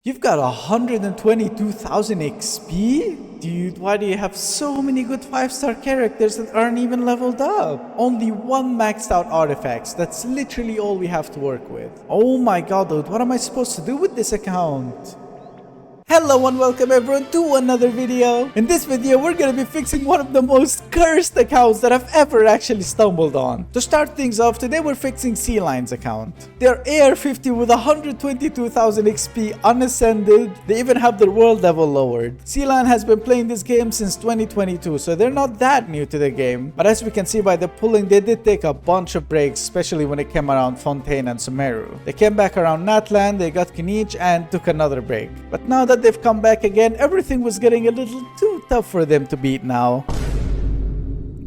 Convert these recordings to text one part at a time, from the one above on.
You've got 122,000 XP? Dude, why do you have so many good 5-star characters that aren't even leveled up? Only one maxed out artifacts, that's literally all we have to work with. Oh my god dude, what am I supposed to do with this account? Hello and welcome everyone to another video. In this video, we're gonna be fixing one of the most cursed accounts that I've ever actually stumbled on. To start things off, today we're fixing Sea Lion's account. They're AR50 with 122,000 XP unascended. They even have their world level lowered. Sea Lion has been playing this game since 2022, so they're not that new to the game. But as we can see by the pulling, they did take a bunch of breaks, especially when it came around Fontaine and Sumeru. They came back around Natlan, they got Kinich, and took another break. But now that they've come back again, everything was getting a little too tough for them to beat now.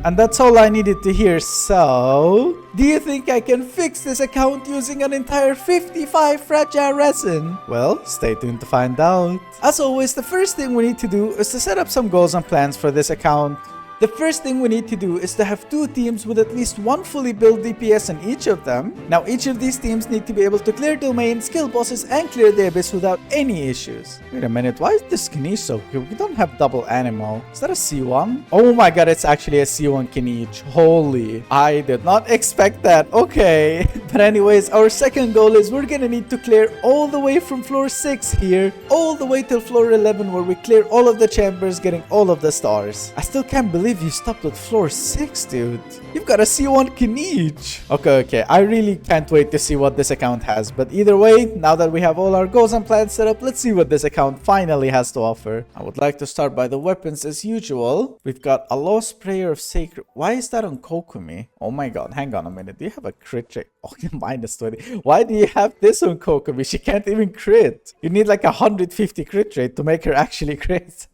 And that's all I needed to hear. So, do you think I can fix this account using an entire 55 fragile resin? Well, stay tuned to find out. As always, the first thing we need to do is to set up some goals and plans for this account. The first thing we need to do is to have two teams with at least one fully built DPS in each of them. Now each of these teams need to be able to clear domain, skill bosses, and clear the abyss without any issues. Wait a minute, why is this kinich so good? We don't have double animal. Is that a C1? Oh my god, it's actually a C1 kinich. Holy, I did not expect that. Okay. But anyways, our second goal is we're gonna need to clear all the way from floor 6 here, all the way till floor 11 where we clear all of the chambers, getting all of the stars. I still can't believe you stopped at floor 6, dude. You've got a C1 kinich. Okay. I really can't wait to see what this account has. But either way, now that we have all our goals and plans set up, let's see what this account finally has to offer. I would like to start by the weapons as usual. We've got a Lost Prayer of Sacred. Why is that on Kokumi? Oh my god, hang on a minute. Do you have a crit rate? Oh, minus 20. Why do you have this on Kokumi? She can't even crit. You need like 150 crit rate to make her actually crit.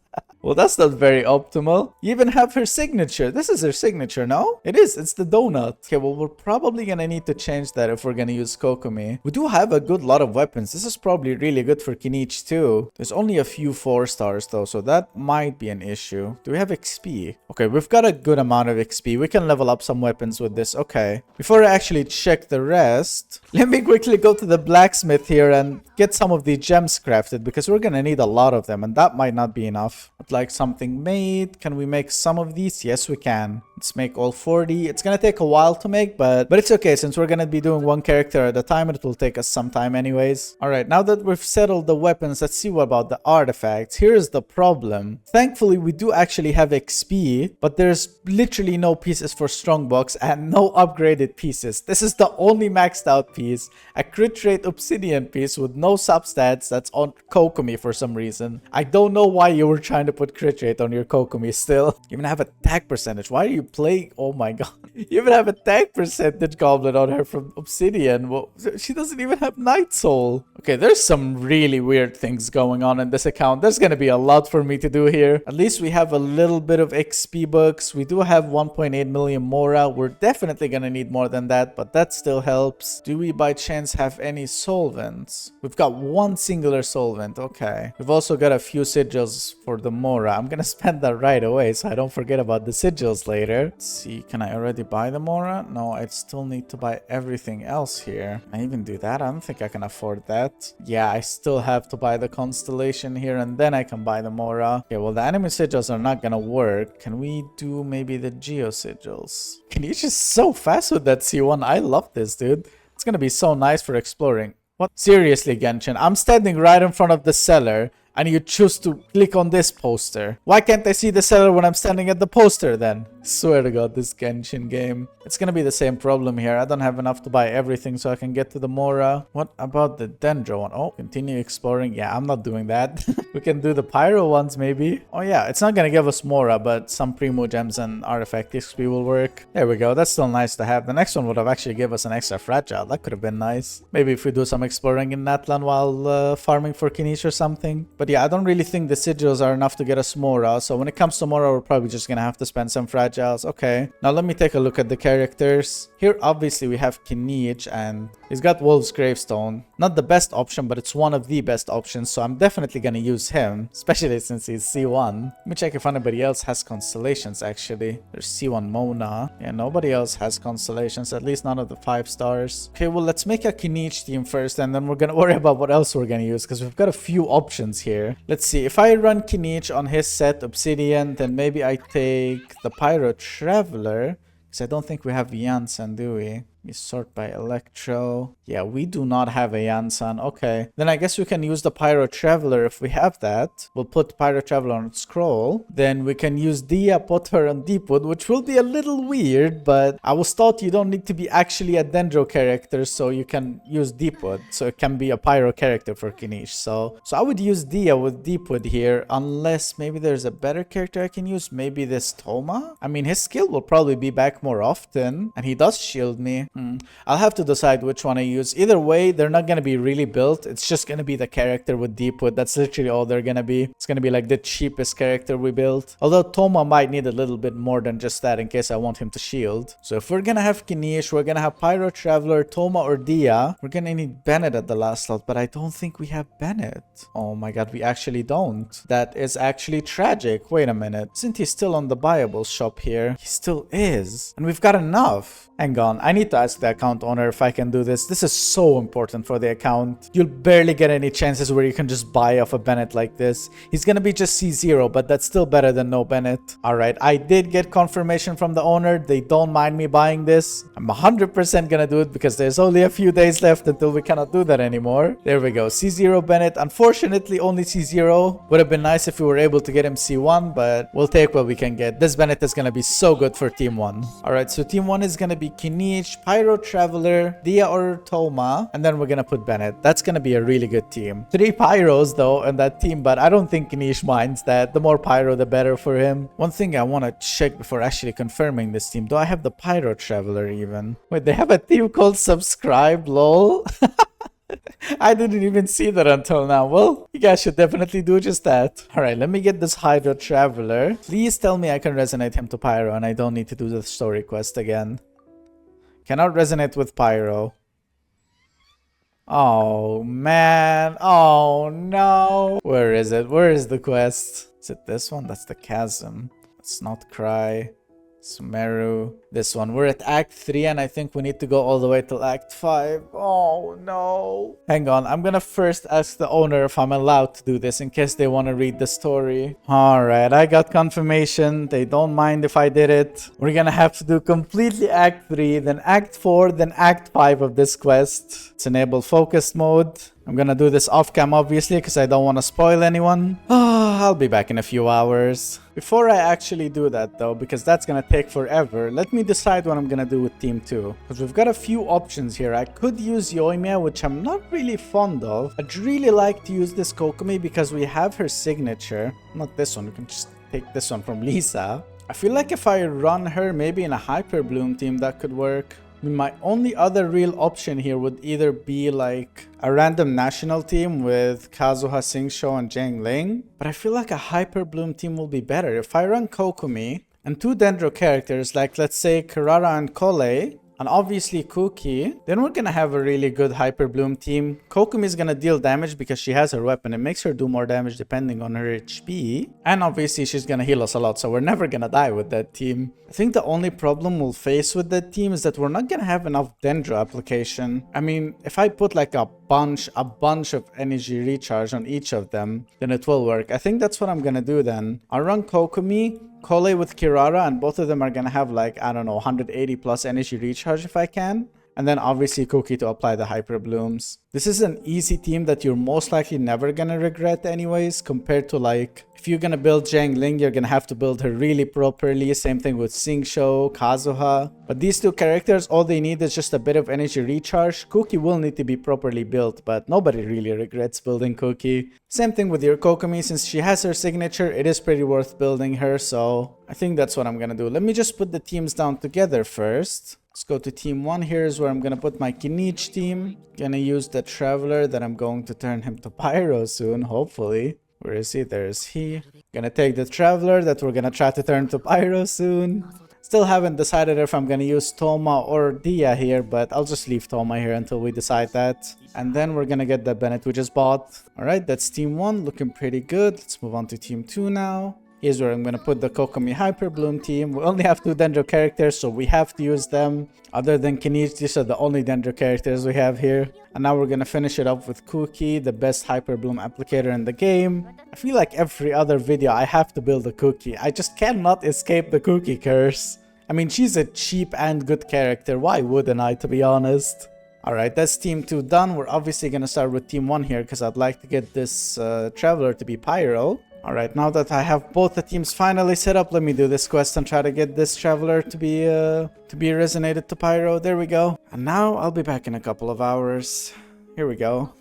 Well, that's not very optimal. You even have her signature. This is her signature, no? It is. It's the donut. Okay, well, we're probably gonna need to change that if we're gonna use Kokumi. We do have a good lot of weapons. This is probably really good for Kinich too. There's only a few 4 stars though, so that might be an issue. Do we have XP? Okay, we've got a good amount of XP. We can level up some weapons with this. Okay. Before I actually check the rest, let me quickly go to the blacksmith here and get some of the gems crafted because we're gonna need a lot of them and that might not be enough. I'd like something made. Can we make some of these? Yes, we can. Let's make all 40. It's gonna take a while to make, but it's okay since we're gonna be doing one character at a time and it will take us some time anyways. Alright, now that we've settled the weapons, let's see what about the artifacts. Here's the problem. Thankfully, we do actually have XP, but there's literally no pieces for strongbox and no upgraded pieces. This is the only maxed out piece. A crit rate obsidian piece with no substats that's on Kokumi for some reason. I don't know why you were trying to put crit rate on your Kokumi still. You even have attack percentage. Why are you playing? Oh my god. You even have attack percentage goblin on her from obsidian. Well, she doesn't even have night soul. Okay, there's some really weird things going on in this account. There's gonna be a lot for me to do here. At least we have a little bit of XP books. We do have 1.8 million Mora. We're definitely gonna need more than that, but that still helps. Do we by chance have any solvents? We've got one singular solvent. Okay. We've also got a few sigils for the Mora. I'm gonna spend that right away so I don't forget about the sigils later. Let's see, can I already buy the Mora? No, I still need to buy everything else here. Can I even do that? I don't think I can afford that. Yeah, I still have to buy the Constellation here and then I can buy the Mora. Okay, well the enemy sigils are not gonna work. Can we do maybe the Geo sigils? Kinich is so fast with that C1. I love this, dude. It's gonna be so nice for exploring. What? Seriously, Genshin, I'm standing right in front of the cellar and you choose to click on this poster. Why can't I see the cellar when I'm standing at the poster then? Swear to god, this Genshin game. It's gonna be the same problem here. I don't have enough to buy everything so I can get to the Mora. What about the Dendro one? Oh, continue exploring. Yeah, I'm not doing that. We can do the Pyro ones maybe. Oh yeah, it's not gonna give us Mora, but some Primo gems and artifact XP will work. There we go. That's still nice to have. The next one would have actually given us an extra fragile. That could have been nice. Maybe if we do some exploring in Natlan while farming for Kinich or something. But yeah, I don't really think the sigils are enough to get us Mora. So when it comes to Mora, we're probably just gonna have to spend some fragiles. Okay, now let me take a look at the characters. Here, obviously, we have Kinich, and he's got Wolf's Gravestone. Not the best option, but it's one of the best options. So I'm definitely gonna use him, especially since he's C1. Let me check if anybody else has constellations, actually. There's C1 Mona. Yeah, nobody else has constellations, at least none of the 5 stars. Okay, well, let's make a Kinich team first, and then we're gonna worry about what else we're gonna use, because we've got a few options here. Let's see, if I run Kinich on his set Obsidian, then maybe I take the Pyro Traveler, because I don't think we have Janssen, do we? We sort by Electro. Yeah, we do not have a Janssen. Okay. Then I guess we can use the Pyro Traveler if we have that. We'll put Pyro Traveler on Scroll. Then we can use Dia, put her on Deepwood, which will be a little weird, but I was taught you don't need to be actually a Dendro character, so you can use Deepwood. So it can be a Pyro character for Kinich. So I would use Dia with Deepwood here, unless maybe there's a better character I can use. Maybe this Toma? I mean, his skill will probably be back more often, and he does shield me. I'll have to decide which one I use. Either way, they're not going to be really built. It's just going to be the character with Deepwood. That's literally all they're going to be. It's going to be like the cheapest character we built. Although Toma might need a little bit more than just that in case I want him to shield. So if we're going to have Kinich, we're going to have Pyro Traveler, Toma, or Dia. We're going to need Bennett at the last slot, but I don't think we have Bennett. Oh my god, we actually don't. That is actually tragic. Wait a minute. Isn't he still on the buyables shop here? He still is. And we've got enough. Hang on, I need to ask the account owner if I can do this. This is so important for the account. You'll barely get any chances where you can just buy off a Bennett like this. He's gonna be just C0, but that's still better than no Bennett. Alright, I did get confirmation from the owner. They don't mind me buying this. I'm 100% gonna do it because there's only a few days left until we cannot do that anymore. There we go, C0 Bennett. Unfortunately, only C0. Would have been nice if we were able to get him C1, but we'll take what we can get. This Bennett is gonna be so good for Team 1. Alright, so Team 1 is gonna be Kinich, Pyro Traveler, Dia or Toma, and then we're gonna put Bennett. That's gonna be a really good team. 3 Pyros though in that team, but I don't think Kinich minds that. The more Pyro, the better for him. One thing I want to check before actually confirming this team. Do I have the Pyro Traveler even? Wait, they have a team called Subscribe, lol. I didn't even see that until now. Well, you guys should definitely do just that. Alright, let me get this Hydro Traveler. Please tell me I can resonate him to Pyro and I don't need to do the story quest again. Cannot resonate with Pyro. Oh, man. Oh, no. Where is it? Where is the quest? Is it this one? That's the Chasm. Let's not cry. Sumeru. This one. We're at Act 3 and I think we need to go all the way till Act 5. Oh no. Hang on. I'm gonna first ask the owner if I'm allowed to do this in case they want to read the story. Alright, I got confirmation. They don't mind if I did it. We're gonna have to do completely Act 3, then Act 4, then Act 5 of this quest. Let's enable focus mode. I'm gonna do this off cam obviously because I don't want to spoil anyone. I'll be back in a few hours. Before I actually do that though, because that's gonna take forever, let me decide what I'm gonna do with Team 2. Because we've got a few options here. I could use Yoimiya, which I'm not really fond of. I'd really like to use this Kokomi because we have her signature. Not this one, we can just take this one from Lisa. I feel like if I run her maybe in a Hyper Bloom team that could work. I mean, my only other real option here would either be like a random national team with Kazuha, Singshou, and Zhang Ling. But I feel like a Hyper Bloom team will be better. If I run Kokomi and 2 Dendro characters like let's say Kirara and Kole, and obviously Kuki, then we're gonna have a really good Hyper Bloom team. Kokomi is gonna deal damage because she has her weapon. It makes her do more damage depending on her HP. And obviously she's gonna heal us a lot, so we're never gonna die with that team. I think the only problem we'll face with that team is that we're not gonna have enough Dendro application. I mean, if I put like a bunch of energy recharge on each of them, then it will work. I think that's what I'm gonna do then. I'll run Kokomi, Kole with Kirara, and both of them are gonna have like, I don't know, 180 plus energy recharge if I can. And then obviously Kuki to apply the Hyper Blooms. This is an easy team that you're most likely never gonna regret anyways, compared to like, if you're gonna build Zhang Ling, you're gonna have to build her really properly. Same thing with Singshou, Kazuha. But these 2 characters, all they need is just a bit of energy recharge. Kuki will need to be properly built, but nobody really regrets building Kuki. Same thing with your Kokomi, since she has her signature, it is pretty worth building her, so I think that's what I'm gonna do. Let me just put the teams down together first. Let's go to Team 1. Here's where I'm gonna put my Kinich team. Gonna use the Traveler that I'm going to turn him to Pyro soon, hopefully. Where is he? There's he. Gonna take the Traveler that we're gonna try to turn to Pyro soon. Still haven't decided if I'm gonna use Toma or Dia here, but I'll just leave Toma here until we decide that. And then we're gonna get the Bennett we just bought. Alright, that's team 1, looking pretty good. Let's move on to team 2 now. Here's where I'm gonna put the Kokomi Hyper Bloom team. We only have 2 Dendro characters, so we have to use them. Other than Kinich, these are the only Dendro characters we have here. And now we're gonna finish it up with Cookie, the best Hyper Bloom applicator in the game. I feel like every other video I have to build a Cookie. I just cannot escape the Cookie curse. I mean, she's a cheap and good character. Why wouldn't I, to be honest? Alright, that's team 2 done. We're obviously gonna start with team 1 here because I'd like to get this Traveler to be Pyro. Alright, now that I have both the teams finally set up, let me do this quest and try to get this Traveler to be resonated to Pyro. There we go. And now I'll be back in a couple of hours. Here we go.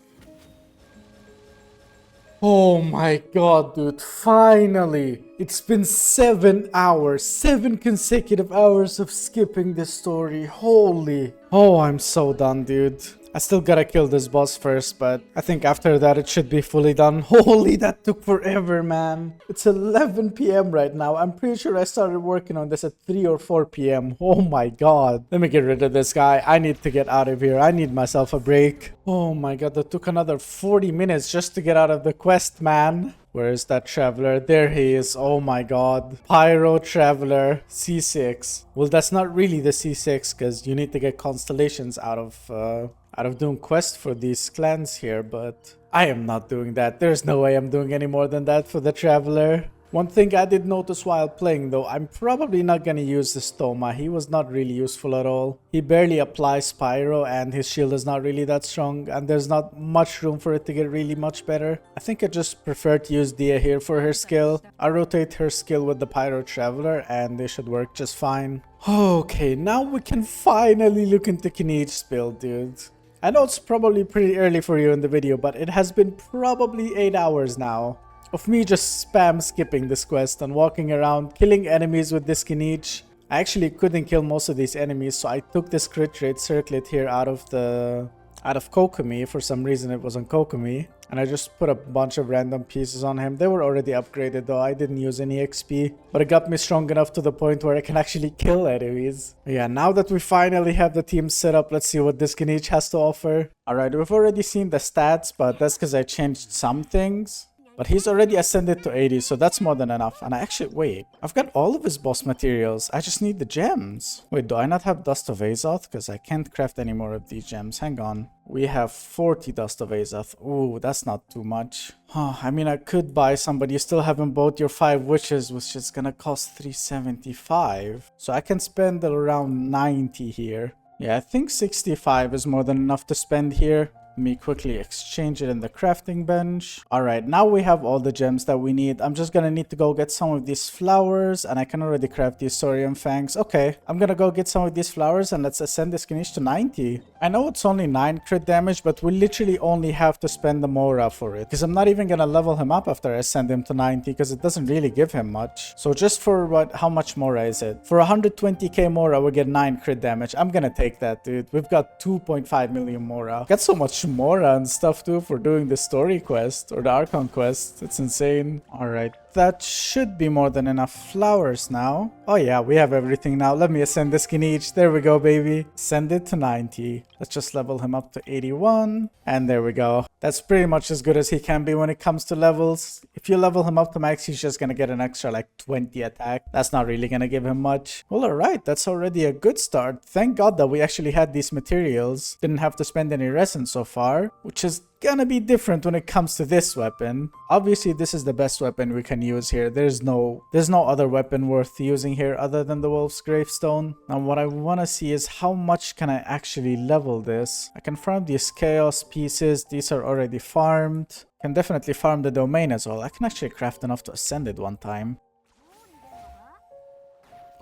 Oh my god, dude, finally! It's been 7 hours, 7 consecutive hours of skipping this story. Holy. Oh, I'm so done, dude. I still gotta kill this boss first, but I think after that it should be fully done. Holy, that took forever, man. It's 11 p.m. right now. I'm pretty sure I started working on this at 3 or 4 p.m. Oh my god. Let me get rid of this guy. I need to get out of here. I need myself a break. Oh my god, that took another 40 minutes just to get out of the quest, man. Where is that Traveler? There he is. Oh my god. Pyro Traveler C6. Well, that's not really the C6 because you need to get constellations out of doing quests for these clans here, but I am not doing that. There's no way I'm doing any more than that for the Traveler. One thing I did notice while playing though, I'm probably not gonna use this Toma. He was not really useful at all. He barely applies Pyro and his shield is not really that strong and there's not much room for it to get really much better. I think I just prefer to use Dia here for her skill. I rotate her skill with the Pyro Traveler and they should work just fine. Okay, now we can finally look into Kinich's build, dude. I know it's probably pretty early for you in the video, but it has been probably 8 hours now of me just spam skipping this quest and walking around, killing enemies with this kinich. I actually couldn't kill most of these enemies, so I took this crit rate circlet here out of Kokomi. For some reason it was on Kokomi. And I just put a bunch of random pieces on him. They were already upgraded though, I didn't use any XP. But it got me strong enough to the point where I can actually kill enemies. Yeah, now that we finally have the team set up, let's see what this kinich has to offer. Alright, we've already seen the stats, but that's because I changed some things. But he's already ascended to 80, so that's more than enough. And I actually, wait, I've got all of his boss materials. I just need the gems. Wait, do I not have Dust of Azoth? Because I can't craft any more of these gems. Hang on. We have 40 Dust of Azoth. Ooh, that's not too much. I mean, I could buy some, but you still haven't bought your 5 witches, which is gonna cost 375. So I can spend around 90 here. Yeah, I think 65 is more than enough to spend here. Me quickly exchange it in the crafting bench. Alright, now we have all the gems that we need. I'm just gonna need to go get some of these flowers, and I can already craft these Saurian fangs. Okay, I'm gonna go get some of these flowers and let's ascend this kinich to 90. I know it's only 9 crit damage, but we literally only have to spend the Mora for it, because I'm not even gonna level him up after I ascend him to 90, because it doesn't really give him much. So just for what, how much Mora is it? For 120k Mora we get 9 crit damage. I'm gonna take that, dude. We've got 2.5 million Mora. Got so much Mora and stuff too for doing the story quest or the Archon quest. It's insane. Alright, that should be more than enough flowers now. Oh yeah, we have everything now. Let me ascend this kinich. There we go, baby. Send it to 90. Let's just level him up to 81. And there we go. That's pretty much as good as he can be when it comes to levels. If you level him up to max, he's just gonna get an extra like 20 attack. That's not really gonna give him much. Well, alright, that's already a good start. Thank God that we actually had these materials. Didn't have to spend any resin so far, which is gonna be different when it comes to this weapon. Obviously, this is the best weapon we can use here. There's no other weapon worth using here other than the Wolf's Gravestone. Now, what I want to see is how much can I actually level this. I can farm these chaos pieces. These are already farmed. Can definitely farm the domain as well. I can actually craft enough to ascend it one time.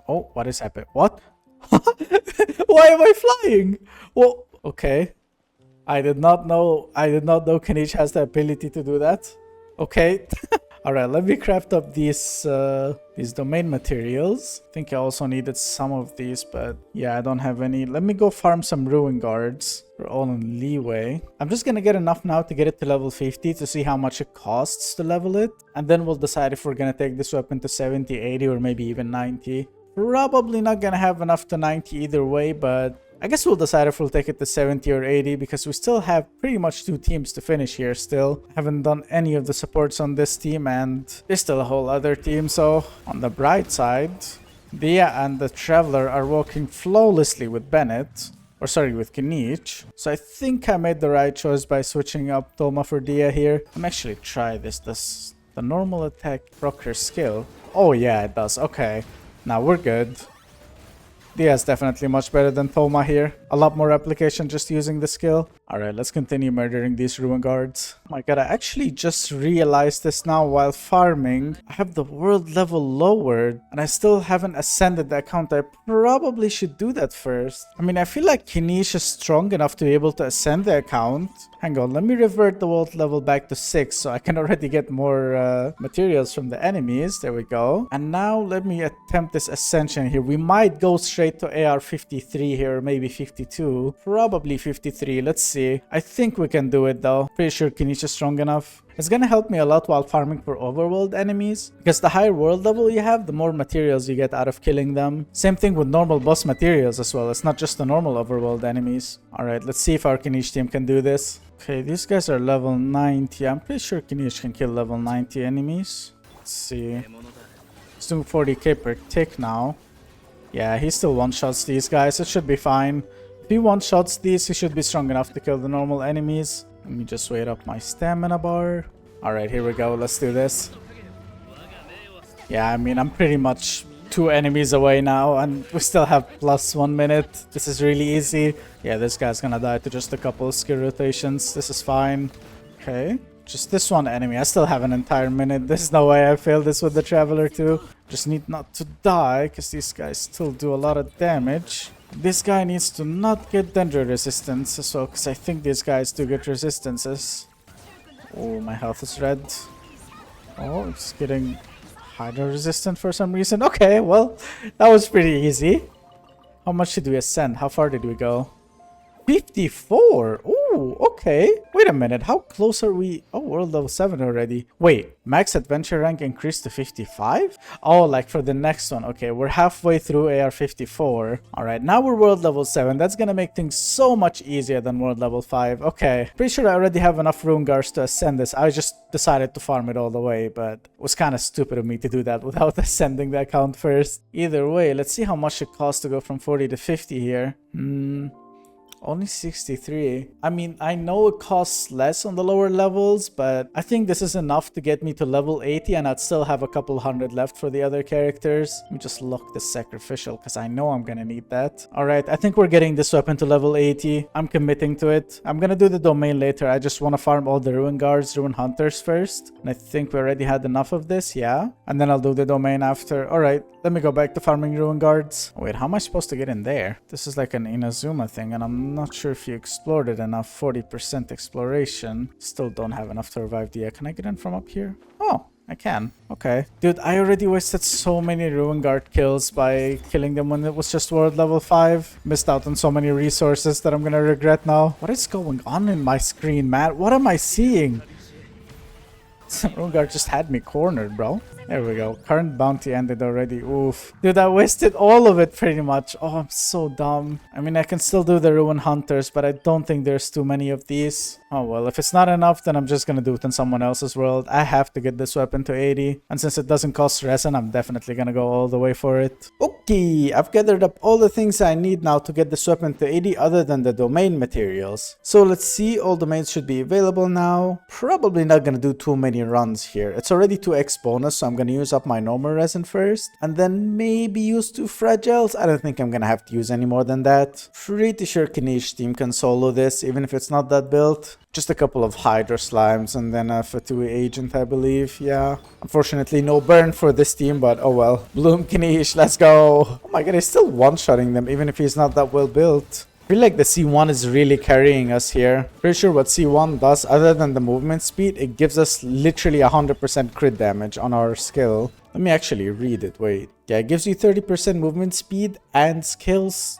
Oh, what is happening? What? Why am I flying? Well, okay. I did not know Kinich has the ability to do that. Okay. Alright, let me craft up these domain materials. I think I also needed some of these, but yeah, I don't have any. Let me go farm some ruin guards. We're all in leeway. I'm just gonna get enough now to get it to level 50 to see how much it costs to level it. And then we'll decide if we're gonna take this weapon to 70, 80, or maybe even 90. Probably not gonna have enough to 90 either way, but I guess we'll decide if we'll take it to 70 or 80 because we still have pretty much 2 teams to finish here still. Haven't done any of the supports on this team and there's still a whole other team. So on the bright side, Dia and the Traveler are working flawlessly with Bennett. Or sorry, with kinich. So I think I made the right choice by switching up Tolma for Dia here. I'm actually try this. Does the normal attack proc her skill? Oh yeah, it does. Okay. Now we're good. Dia is definitely much better than Toma here. A lot more application just using the skill. Alright, let's continue murdering these ruin guards. Oh my god, I actually just realized this now while farming. I have the world level lowered and I still haven't ascended the account. I probably should do that first. I mean, I feel like kinich is strong enough to be able to ascend the account. Hang on, let me revert the world level back to 6 so I can already get more materials from the enemies. There we go. And now let me attempt this ascension here. We might go straight to AR 53 here, or maybe 52. Probably 53. Let's see. I think we can do it though. Pretty sure kinich is strong enough. It's gonna help me a lot while farming for overworld enemies, because the higher world level you have, the more materials you get out of killing them. Same thing with normal boss materials as well. It's not just the normal overworld enemies. Alright, let's see if our kinich team can do this. Okay, these guys are level 90. I'm pretty sure kinich can kill level 90 enemies. Let's see. He's doing 40k per tick now. Yeah, he still one-shots these guys. It should be fine. If he one-shots these, he should be strong enough to kill the normal enemies. Let me just wait up my stamina bar. Alright, here we go. Let's do this. Yeah, I mean, I'm pretty much 2 enemies away now, and we still have plus 1 minute. This is really easy. Yeah, this guy's gonna die to just a couple of skill rotations. This is fine. Okay. Just this one enemy. I still have an entire minute. There's no way I failed this with the Traveler too. Just need not to die, because these guys still do a lot of damage. This guy needs to not get Dendro resistance as well, because I think these guys do get resistances. Oh, my health is red. Oh, it's getting Hydro resistant for some reason. Okay, well, that was pretty easy. How much did we ascend? How far did we go? 54! Ooh, okay. Wait a minute, how close are we? Oh, world level 7 already. Wait, max adventure rank increased to 55? Oh, like for the next one. Okay, we're halfway through AR 54. Alright, now we're world level 7. That's gonna make things so much easier than world level 5. Okay, pretty sure I already have enough rune guards to ascend this. I just decided to farm it all the way, but it was kind of stupid of me to do that without ascending the account first. Either way, let's see how much it costs to go from 40 to 50 here. Only 63. I mean, I know it costs less on the lower levels, but I think this is enough to get me to level 80, and I'd still have a couple hundred left for the other characters. Let me just lock the sacrificial, because I know I'm gonna need that. Alright, I think we're getting this weapon to level 80. I'm committing to it. I'm gonna do the domain later. I just want to farm all the ruin guards, ruin hunters first. And I think we already had enough of this, yeah? And then I'll do the domain after. Alright, let me go back to farming ruin guards. Wait, how am I supposed to get in there? This is like an Inazuma thing, and I'm not sure if you explored it enough. 40% exploration. Still don't have enough to revive the... Can I get in from up here? Oh, I can. Okay. Dude, I already wasted so many ruin guard kills by killing them when it was just world level 5. Missed out on so many resources that I'm gonna regret now. What is going on in my screen, man? What am I seeing? Ruin guard just had me cornered, bro. There we go. Current bounty ended already. Oof. Dude, I wasted all of it pretty much. Oh, I'm so dumb. I mean, I can still do the ruin hunters, but I don't think there's too many of these. Oh, well, if it's not enough, then I'm just gonna do it in someone else's world. I have to get this weapon to 80. And since it doesn't cost resin, I'm definitely gonna go all the way for it. Okay, I've gathered up all the things I need now to get this weapon to 80 other than the domain materials. So let's see, all domains should be available now. Probably not gonna do too many runs here. It's already 2x bonus, so I'm gonna use up my normal resin first. And then maybe use 2 fragiles. I don't think I'm gonna have to use any more than that. Pretty sure kinich team can solo this, even if it's not that built. Just a couple of Hydro Slimes and then a Fatui Agent, I believe. Yeah. Unfortunately, no burn for this team, but oh well. Bloom kinich, let's go. Oh my god, he's still one-shotting them, even if he's not that well built. I feel like the C1 is really carrying us here. Pretty sure what C1 does, other than the movement speed, it gives us literally 100% crit damage on our skill. Let me actually read it. Wait. Yeah, it gives you 30% movement speed and skills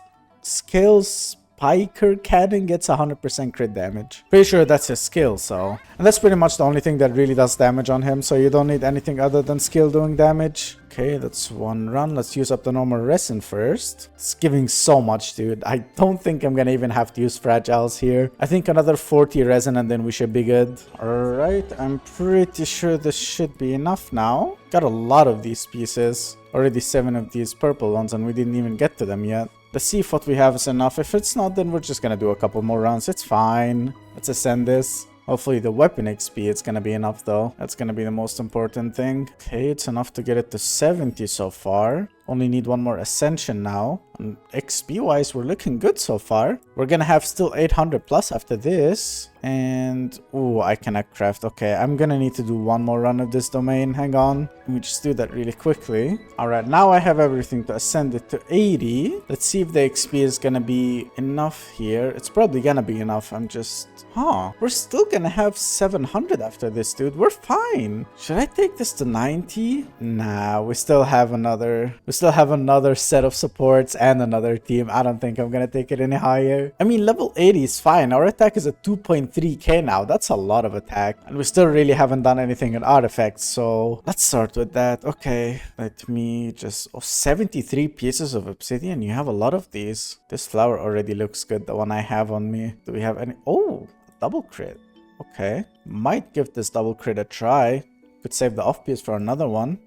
Spiker Cannon gets 100% crit damage. Pretty sure that's his skill, so... And that's pretty much the only thing that really does damage on him, so you don't need anything other than skill doing damage. Okay, that's one run. Let's use up the normal Resin first. It's giving so much, dude. I don't think I'm gonna even have to use Fragiles here. I think another 40 Resin and then we should be good. Alright, I'm pretty sure this should be enough now. Got a lot of these pieces. Already 7 of these purple ones and we didn't even get to them yet. Let's see if what we have is enough. If it's not, then we're just gonna do a couple more rounds. It's fine. Let's ascend this. Hopefully the weapon XP is gonna be enough though. That's gonna be the most important thing. Okay, it's enough to get it to 70 so far. Only need one more Ascension now. And XP wise, we're looking good so far. We're gonna have still 800 plus after this. And, ooh, I cannot craft. Okay, I'm gonna need to do one more run of this domain. Hang on. Let me just do that really quickly. Alright, now I have everything to ascend it to 80. Let's see if the XP is gonna be enough here. It's probably gonna be enough. I'm just... Huh. We're still gonna have 700 after this, dude. We're fine. Should I take this to 90? Nah, we still have another set of supports and another team. I don't think I'm gonna take it any higher. I mean, level 80 is fine. Our attack is at 2.3k now. That's a lot of attack. And we still really haven't done anything in artifacts. So let's start with that. Okay, let me just... Oh, 73 pieces of obsidian. You have a lot of these. This flower already looks good. The one I have on me. Do we have any... Oh, double crit. Okay. Might give this double crit a try. Could save the off piece for another one.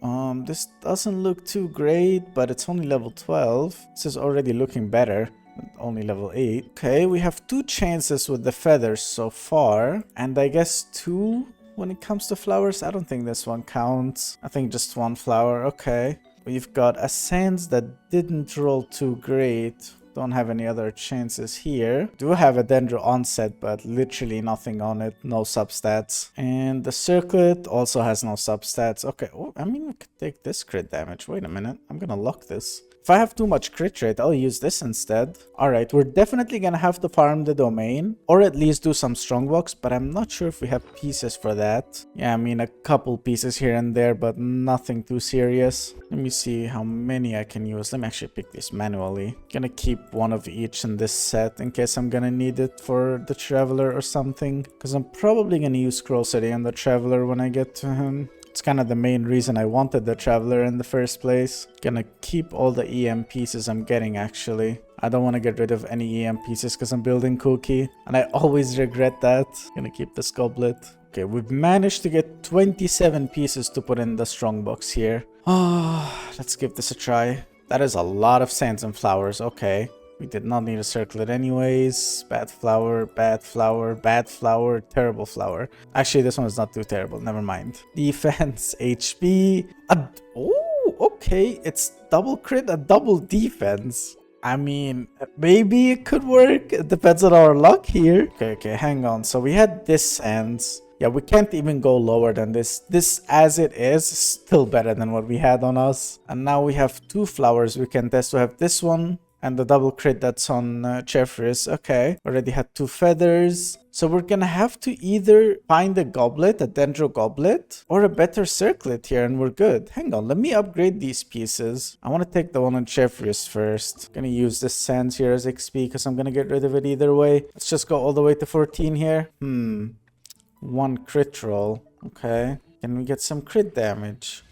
This doesn't look too great, but it's only level 12. This is already looking better. Only level 8. Okay, we have 2 chances with the feathers so far. And I guess 2 when it comes to flowers. I don't think this one counts. I think just 1 flower. Okay. We've got Ascends that didn't roll too great. Don't have any other chances here. Do have a Dendro onset, but literally nothing on it. No substats. And the circlet also has no substats. Okay, oh, I mean, we could take this crit damage. Wait a minute. I'm gonna lock this. If I have too much crit rate, I'll use this instead. Alright, we're definitely gonna have to farm the domain. Or at least do some strongbox, but I'm not sure if we have pieces for that. Yeah, I mean a couple pieces here and there, but nothing too serious. Let me see how many I can use. Let me actually pick this manually. Gonna keep one of each in this set in case I'm gonna need it for the Traveler or something. Because I'm probably gonna use Scroll City and the Traveler when I get to him. It's kind of the main reason I wanted the Traveler in the first place. Gonna keep all the EM pieces I'm getting actually. I don't want to get rid of any EM pieces because I'm building Cookie. And I always regret that. Gonna keep this goblet. Okay, we've managed to get 27 pieces to put in the strongbox here. Let's give this a try. That is a lot of sands and flowers. Okay. We did not need a circlet anyways. Bad flower, bad flower, bad flower, terrible flower. Actually, this one is not too terrible. Never mind. Defense, HP. Oh, okay. It's double crit, a double defense. I mean, maybe it could work. It depends on our luck here. Okay, hang on. So we had this sands. Yeah, we can't even go lower than this. This, as it is still better than what we had on us. And now we have 2 flowers we can test. We have this one. And the double crit that's on Jeffries. Okay, already had 2 feathers. So we're gonna have to either find a goblet, a Dendro goblet, or a better circlet here and we're good. Hang on, let me upgrade these pieces. I want to take the one on Jeffries first. Gonna use this sands here as XP because I'm gonna get rid of it either way. Let's just go all the way to 14 here. 1 crit roll. Okay, can we get some crit damage?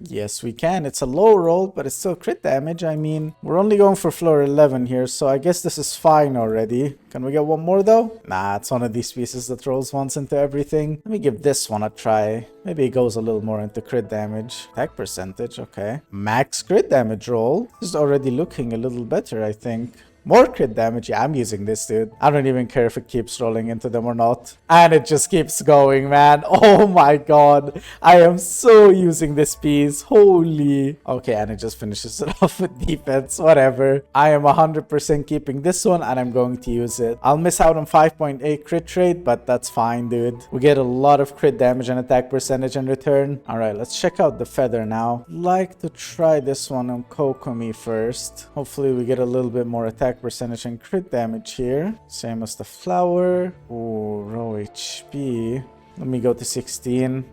Yes, we can. It's a low roll, but it's still crit damage. I mean, we're only going for floor 11 here, so I guess this is fine already. Can we get one more though? Nah, it's one of these pieces that rolls once into everything. Let me give this one a try. Maybe it goes a little more into crit damage. Attack percentage, okay. Max crit damage roll. This is already looking a little better, I think. More crit damage. Yeah, I'm using this, dude. I don't even care if it keeps rolling into them or not. And it just keeps going, man. Oh my god. I am so using this piece. Holy. Okay, and it just finishes it off with defense. Whatever. I am 100% keeping this one and I'm going to use it. I'll miss out on 5.8 crit rate, but that's fine, dude. We get a lot of crit damage and attack percentage in return. Alright, let's check out the feather now. Like to try this one on Kokomi first. Hopefully we get a little bit more attack attack percentage and crit damage here. Same as the flower. Ooh, raw HP. Let me go to 16.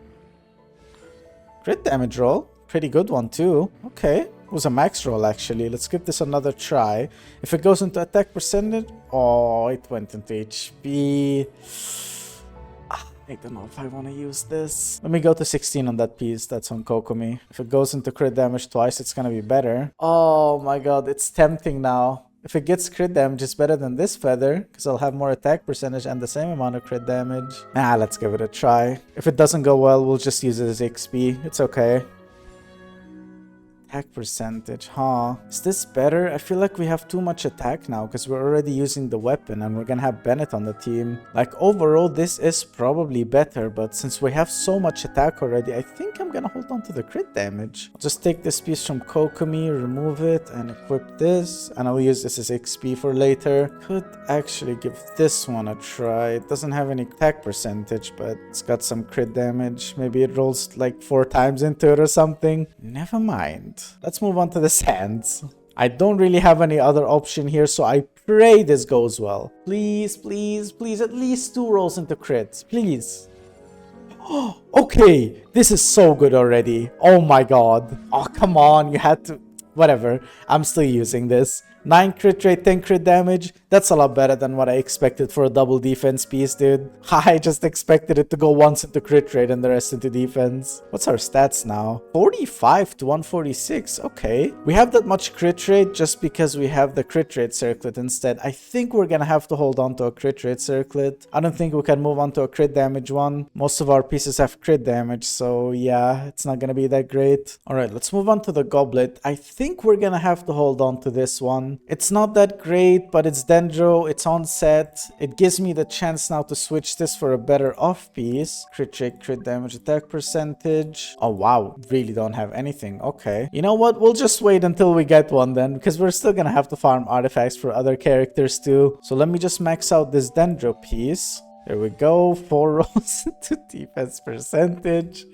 Crit damage roll. Pretty good one too. Okay. It was a max roll actually. Let's give this another try. If it goes into attack percentage... Oh, it went into HP. I don't know if I want to use this. Let me go to 16 on that piece. That's on Kokomi. If it goes into crit damage twice, it's gonna be better. Oh my god, it's tempting now. If it gets crit damage, it's better than this feather, because I'll have more attack percentage and the same amount of crit damage. Nah, let's give it a try. If it doesn't go well, we'll just use it as XP. It's okay. Attack percentage, huh? Is this better? I feel like we have too much attack now because we're already using the weapon and we're gonna have Bennett on the team. Like overall, this is probably better, but since we have so much attack already, I think I'm gonna hold on to the crit damage. I'll just take this piece from Kokomi, remove it, and equip this, and I'll use this as XP for later. Could actually give this one a try. It doesn't have any attack percentage, but it's got some crit damage. Maybe it rolls like 4 times into it or something. Never mind. Let's move on to the sands. I don't really have any other option here, so I pray this goes well. Please, please, please, at least 2 rolls into crits. Please. Oh, okay, this is so good already. Oh my god. Oh, come on, you had to... Whatever, I'm still using this. 9 crit rate, 10 crit damage. That's a lot better than what I expected for a double defense piece, dude. I just expected it to go once into crit rate and the rest into defense. What's our stats now? 45 to 146. Okay. We have that much crit rate just because we have the crit rate circlet instead. I think we're gonna have to hold on to a crit rate circlet. I don't think we can move on to a crit damage one. Most of our pieces have crit damage, so yeah, it's not gonna be that great. Alright, let's move on to the goblet. I think we're gonna have to hold on to this one. It's not that great, but it's Dendro, it's on set. It gives me the chance now to switch this for a better off piece. Crit rate, crit damage, attack percentage. Oh wow, really don't have anything. Okay. You know what? We'll just wait until we get one then, because we're still gonna have to farm artifacts for other characters too. So let me just max out this Dendro piece. There we go. 4 rolls to defense percentage.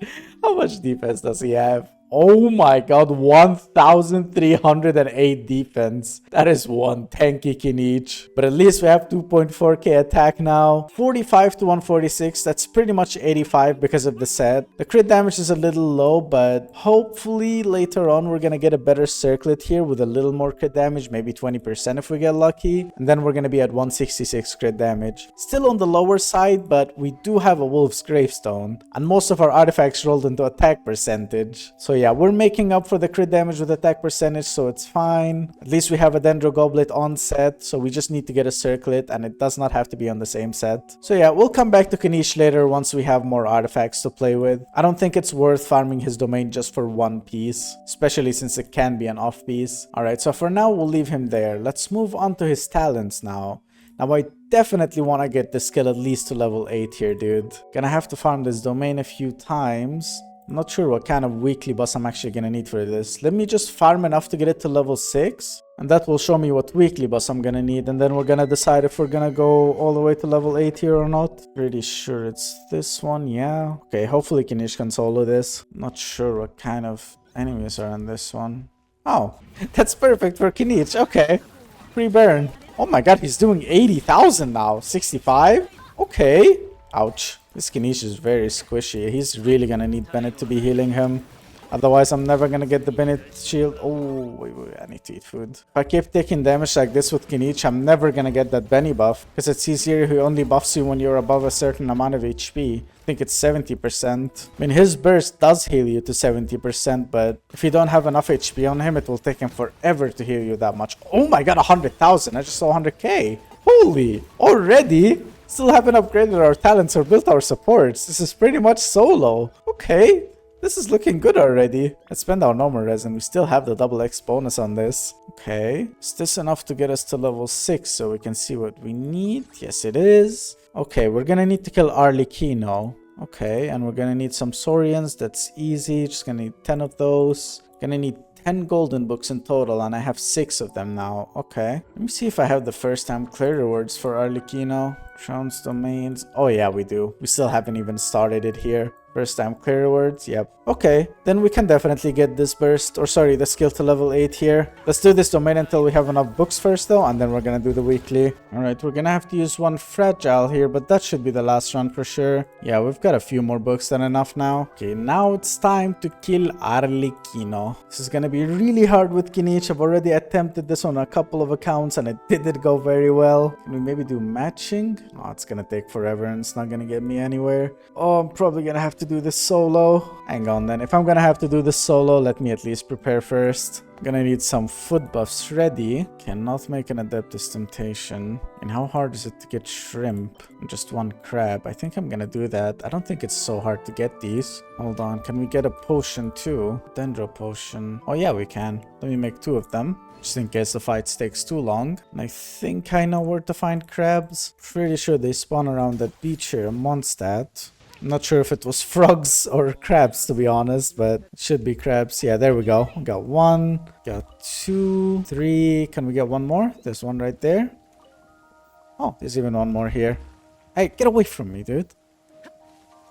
How much defense does he have? Oh my god, 1,308 defense. That is one tanky kinich. But at least we have 2.4k attack now. 45 to 146. That's pretty much 85 because of the set. The crit damage is a little low, but hopefully later on we're gonna get a better circlet here with a little more crit damage. Maybe 20% if we get lucky. And then we're gonna be at 166 crit damage. Still on the lower side, but we do have a Wolf's Gravestone. And most of our artifacts rolled into attack percentage. So yeah, we're making up for the crit damage with attack percentage, so it's fine. At least we have a Dendro Goblet on set, so we just need to get a circlet, and it does not have to be on the same set. So yeah, we'll come back to Kinich later once we have more artifacts to play with. I don't think it's worth farming his domain just for one piece, especially since it can be an off piece. Alright, so for now, we'll leave him there. Let's move on to his talents now. Now, I definitely want to get the skill at least to level 8 here, dude. Gonna have to farm this domain a few times. I'm not sure what kind of weekly boss I'm actually gonna need for this. Let me just farm enough to get it to level 6. And that will show me what weekly boss I'm gonna need. And then we're gonna decide if we're gonna go all the way to level 8 here or not. Pretty sure it's this one, yeah. Okay, hopefully Kinich can solo this. Not sure what kind of enemies are in this one. Oh, that's perfect for Kinich. Okay, pre-burn. Oh my god, he's doing 80,000 now. 65? Okay. Ouch. This Kinich is very squishy. He's really gonna need Bennett to be healing him. Otherwise, I'm never gonna get the Bennett shield. Oh, wait, I need to eat food. If I keep taking damage like this with Kinich, I'm never gonna get that Benny buff. Because it says here he only buffs you when you're above a certain amount of HP. I think it's 70%. I mean, his burst does heal you to 70%, but if you don't have enough HP on him, it will take him forever to heal you that much. Oh my god, 100,000. I just saw 100k. Holy, already? Still haven't upgraded our talents or built our supports. This is pretty much solo. Okay, this is looking good already. Let's spend our normal resin. We still have the double X bonus on this. Okay, is this enough to get us to level 6 so we can see what we need? Yes, it is. Okay, we're gonna need to kill Arlecchino. Okay, and we're gonna need some Saurians. That's easy. Just gonna need 10 of those. Gonna need 10 golden books in total, and I have 6 of them now. Okay. Let me see if I have the first time clear rewards for Arlecchino. Crown's domains. Oh yeah, we do. We still haven't even started it here. First time clear rewards, yep. Okay, then we can definitely get this burst, or sorry, the skill to level 8 here. Let's do this domain until we have enough books first though, and then we're gonna do the weekly. Alright, we're gonna have to use one fragile here, but that should be the last run for sure. Yeah, we've got a few more books than enough now. Okay, now it's time to kill Arlecchino. This is gonna be really hard with kinich. I've already attempted this on a couple of accounts and it didn't go very well. Can we maybe do matching? Oh, it's gonna take forever and it's not gonna get me anywhere. Oh, I'm probably gonna have to do this solo. Hang on then, if I'm gonna have to do this solo, let me at least prepare first. I'm gonna need some food buffs ready. Cannot make an Adeptus Temptation. And how hard is it to get shrimp? Just one crab. I think I'm gonna do that. I don't think it's so hard to get these. Hold on, can we get a potion too? Dendro potion. Oh yeah, we can. Let me make 2 of them, just in case the fight takes too long. And I think I know where to find crabs. Pretty sure they spawn around that beach here in Mondstadt. I'm not sure if it was frogs or crabs, to be honest, but it should be crabs. Yeah, there we go. We got 1, got 2, 3. Can we get one more? There's one right there. Oh, there's even one more here. Hey, get away from me, dude.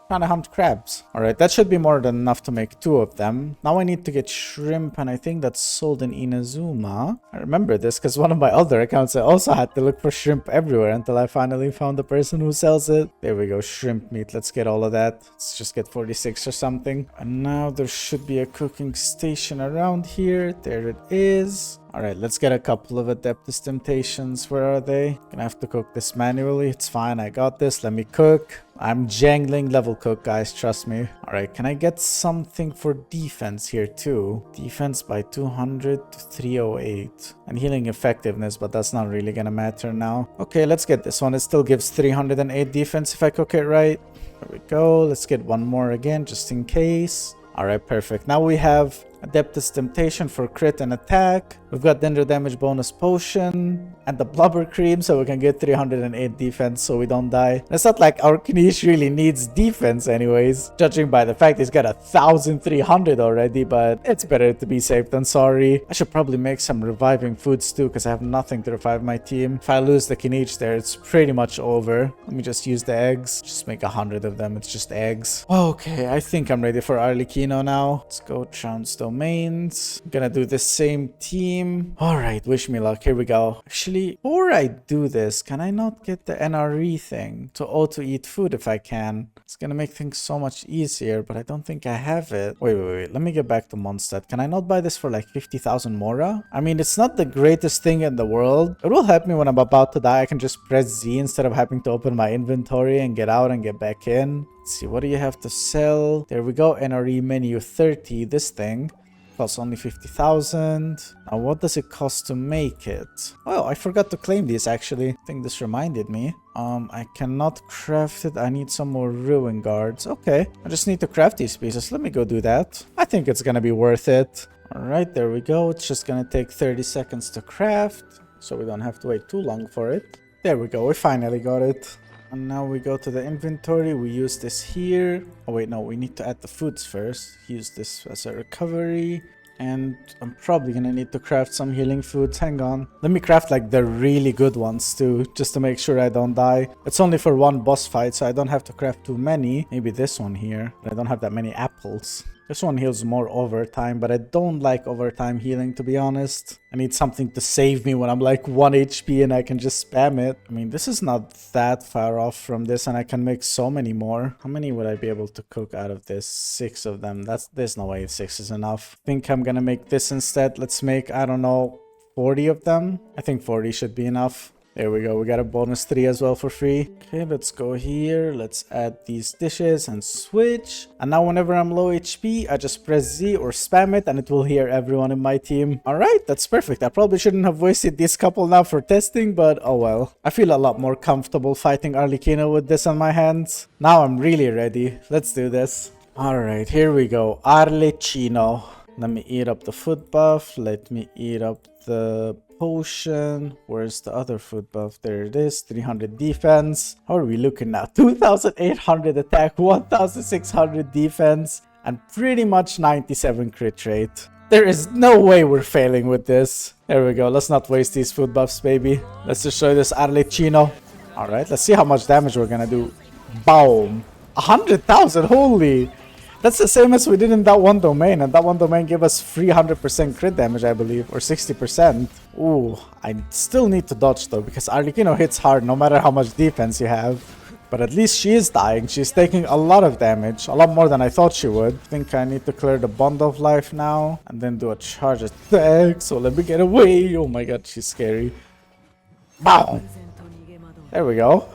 Trying to hunt crabs. Alright, that should be more than enough to make 2 of them. Now I need to get shrimp, and I think that's sold in Inazuma. I remember this because one of my other accounts I also had to look for shrimp everywhere until I finally found the person who sells it. There we go, shrimp meat. Let's get all of that. Let's just get 46 or something. And now there should be a cooking station around here. There it is. Alright, let's get a couple of Adeptus Temptations. Where are they? Gonna have to cook this manually. It's fine, I got this. Let me cook. I'm jangling level cook, guys, trust me. Alright, can I get something for defense here too? Defense by 200 to 308. And healing effectiveness, but that's not really gonna matter now. Okay, let's get this one. It still gives 308 defense if I cook it right. There we go. Let's get one more again, just in case. Alright, perfect. Now we have Adeptus Temptation for crit and attack. We've got Dendro Damage Bonus Potion and the Blubber Cream so we can get 308 defense so we don't die. It's not like our kinich really needs defense anyways, judging by the fact he's got 1,300 already, but it's better to be safe than sorry. I should probably make some reviving foods too because I have nothing to revive my team. If I lose the kinich there, it's pretty much over. Let me just use the eggs. Just make 100 of them. It's just eggs. Okay, I think I'm ready for Arlecchino now. Let's go Trounce Domains. I'm gonna do the same team. Alright, wish me luck. Here we go. Actually, before I do this, can I not get the NRE thing to auto-eat food if I can? It's gonna make things so much easier, but I don't think I have it. Wait. Let me get back to Mondstadt. Can I not buy this for like 50,000 Mora? I mean, it's not the greatest thing in the world. It will help me when I'm about to die. I can just press Z instead of having to open my inventory and get out and get back in. Let's see, what do you have to sell? There we go, NRE menu 30, this thing. Costs only 50,000. Now what does it cost to make it? Oh, I forgot to claim these actually. I think this reminded me. I cannot craft it. I need some more ruin guards. Okay, I just need to craft these pieces. Let me go do that. I think it's gonna be worth it. Alright, there we go. It's just gonna take 30 seconds to craft, so we don't have to wait too long for it. There we go, we finally got it. And now we go to the inventory, we use this here. Oh wait, no, we need to add the foods first. Use this as a recovery. And I'm probably gonna need to craft some healing foods. Hang on. Let me craft like the really good ones too, just to make sure I don't die. It's only for one boss fight, so I don't have to craft too many. Maybe this one here. I don't have that many apples. This one heals more overtime, but I don't like overtime healing, to be honest. I need something to save me when I'm like 1 HP and I can just spam it. I mean, this is not that far off from this and I can make so many more. How many would I be able to cook out of this? 6 of them. There's no way 6 is enough. I think I'm gonna make this instead. Let's make, I don't know, 40 of them. I think 40 should be enough. There we go, we got a bonus 3 as well for free. Okay, let's go here. Let's add these dishes and switch. And now whenever I'm low HP, I just press Z or spam it and it will heal everyone in my team. Alright, that's perfect. I probably shouldn't have wasted this couple now for testing, but oh well. I feel a lot more comfortable fighting Arlecchino with this on my hands. Now I'm really ready. Let's do this. Alright, here we go. Arlecchino. Let me eat up the food buff. Let me eat up the potion. Where's the other food buff? There it is. 300 defense. How are we looking now? 2,800 attack, 1,600 defense, and pretty much 97 crit rate. There is no way we're failing with this. There we go. Let's not waste these food buffs, baby. Let's just show this Arlecchino. Alright, let's see how much damage we're gonna do. Boom. 100,000, holy! That's the same as we did in that one domain, and that one domain gave us 300% crit damage, I believe, or 60%. Ooh, I still need to dodge though, because Arlecchino hits hard no matter how much defense you have. But at least she is dying. She's taking a lot of damage, a lot more than I thought she would. I think I need to clear the Bond of Life now, and then do a charge attack. So let me get away. Oh my god, she's scary. Bow! There we go.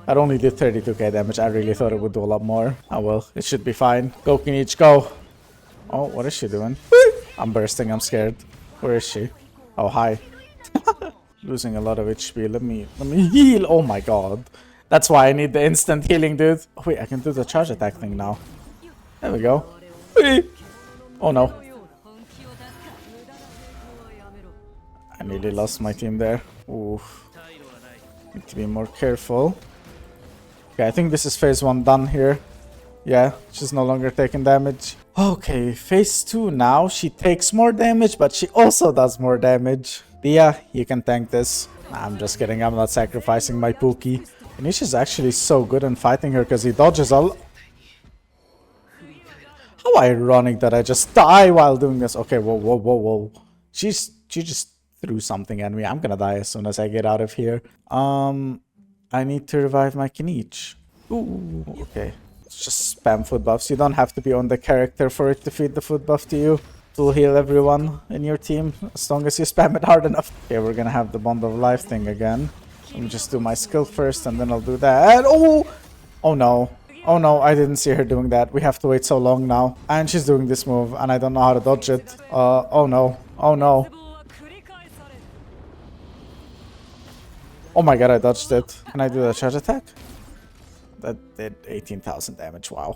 That only did 32k damage. I really thought it would do a lot more. Oh well, it should be fine. Go Kinich, go! Oh, what is she doing? I'm bursting, I'm scared. Where is she? Oh, hi. Losing a lot of HP. Let me heal. Oh my god. That's why I need the instant healing, dude. Oh, wait, I can do the charge attack thing now. There we go. Oh no. I nearly lost my team there. Ooh. Need to be more careful. Okay, I think this is phase 1 done here. Yeah, she's no longer taking damage. Okay, phase 2 now. She takes more damage, but she also does more damage. Dia, you can tank this. Nah, I'm just kidding. I'm not sacrificing my Pookie. Kinich is actually so good in fighting her because he dodges all. How ironic that I just die while doing this. Okay, whoa. She just threw something at me. I'm gonna die as soon as I get out of here. I need to revive my Kinich. Ooh, okay. Let's just spam food buffs. You don't have to be on the character for it to feed the food buff to you. It will heal everyone in your team as long as you spam it hard enough. Okay, we're gonna have the Bond of Life thing again. Let me just do my skill first and then I'll do that. Oh! Oh no. Oh no, I didn't see her doing that. We have to wait so long now. And she's doing this move and I don't know how to dodge it. Oh no. Oh no. Oh my god, I dodged it. Can I do the charge attack? That did 18,000 damage, wow.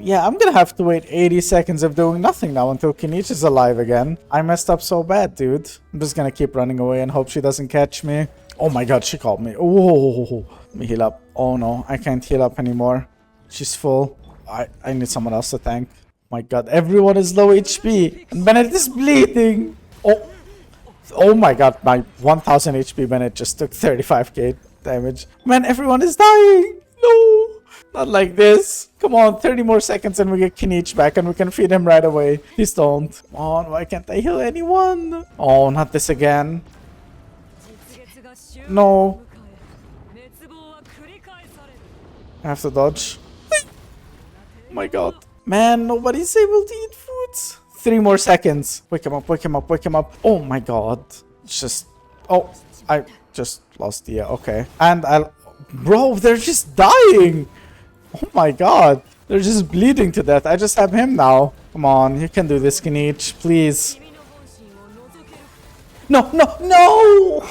Yeah, I'm gonna have to wait 80 seconds of doing nothing now until Kinich is alive again. I messed up so bad, dude. I'm just gonna keep running away and hope she doesn't catch me. Oh my god, she caught me. Oh, let me heal up. Oh no, I can't heal up anymore. She's full. I need someone else to tank. My god, everyone is low HP. And Bennett is bleeding. Oh my god, my 1000 HP Bennett just took 35k damage. Man, everyone is dying. No, not like this. Come on, 30 more seconds and we get Kinich back and we can feed him right away. Please don't. Come on, why can't I heal anyone? Oh, not this again. No. I have to dodge. Oh my god. Man, nobody's able to eat foods. 3 more seconds. Wake him up, wake him up, wake him up. Oh my god. It's just... Oh, I just lost the... Okay. And I'll... Bro, they're just dying. Oh my god. They're just bleeding to death. I just have him now. Come on, you can do this, Kinich. Please. No, no, no!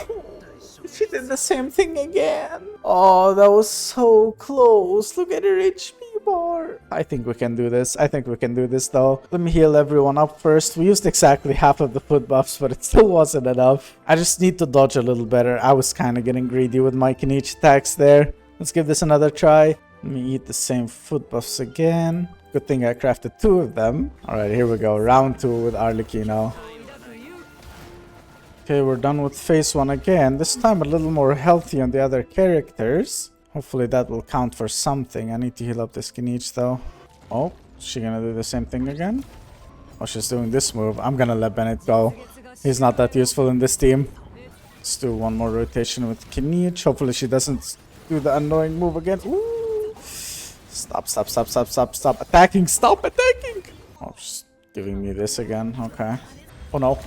She did the same thing again. Oh, that was so close. Look at her HP bar. I think we can do this. I think we can do this though. Let me heal everyone up first. We used exactly half of the foot buffs, but it still wasn't enough. I just need to dodge a little better. I was kind of getting greedy with my Kinich attacks there. Let's give this another try. Let me eat the same foot buffs again. Good thing I crafted 2 of them. Alright, here we go. Round 2 with Arlecchino. Okay, we're done with phase 1 again. This time a little more healthy on the other characters. Hopefully that will count for something. I need to heal up this Kinich though. Oh, is she gonna do the same thing again? Oh, she's doing this move. I'm gonna let Bennett go. He's not that useful in this team. Let's do one more rotation with Kinich. Hopefully she doesn't do the annoying move again. Ooh. Stop, stop, stop, stop, stop, stop attacking. Stop attacking. Oh, she's giving me this again. Okay. Oh no.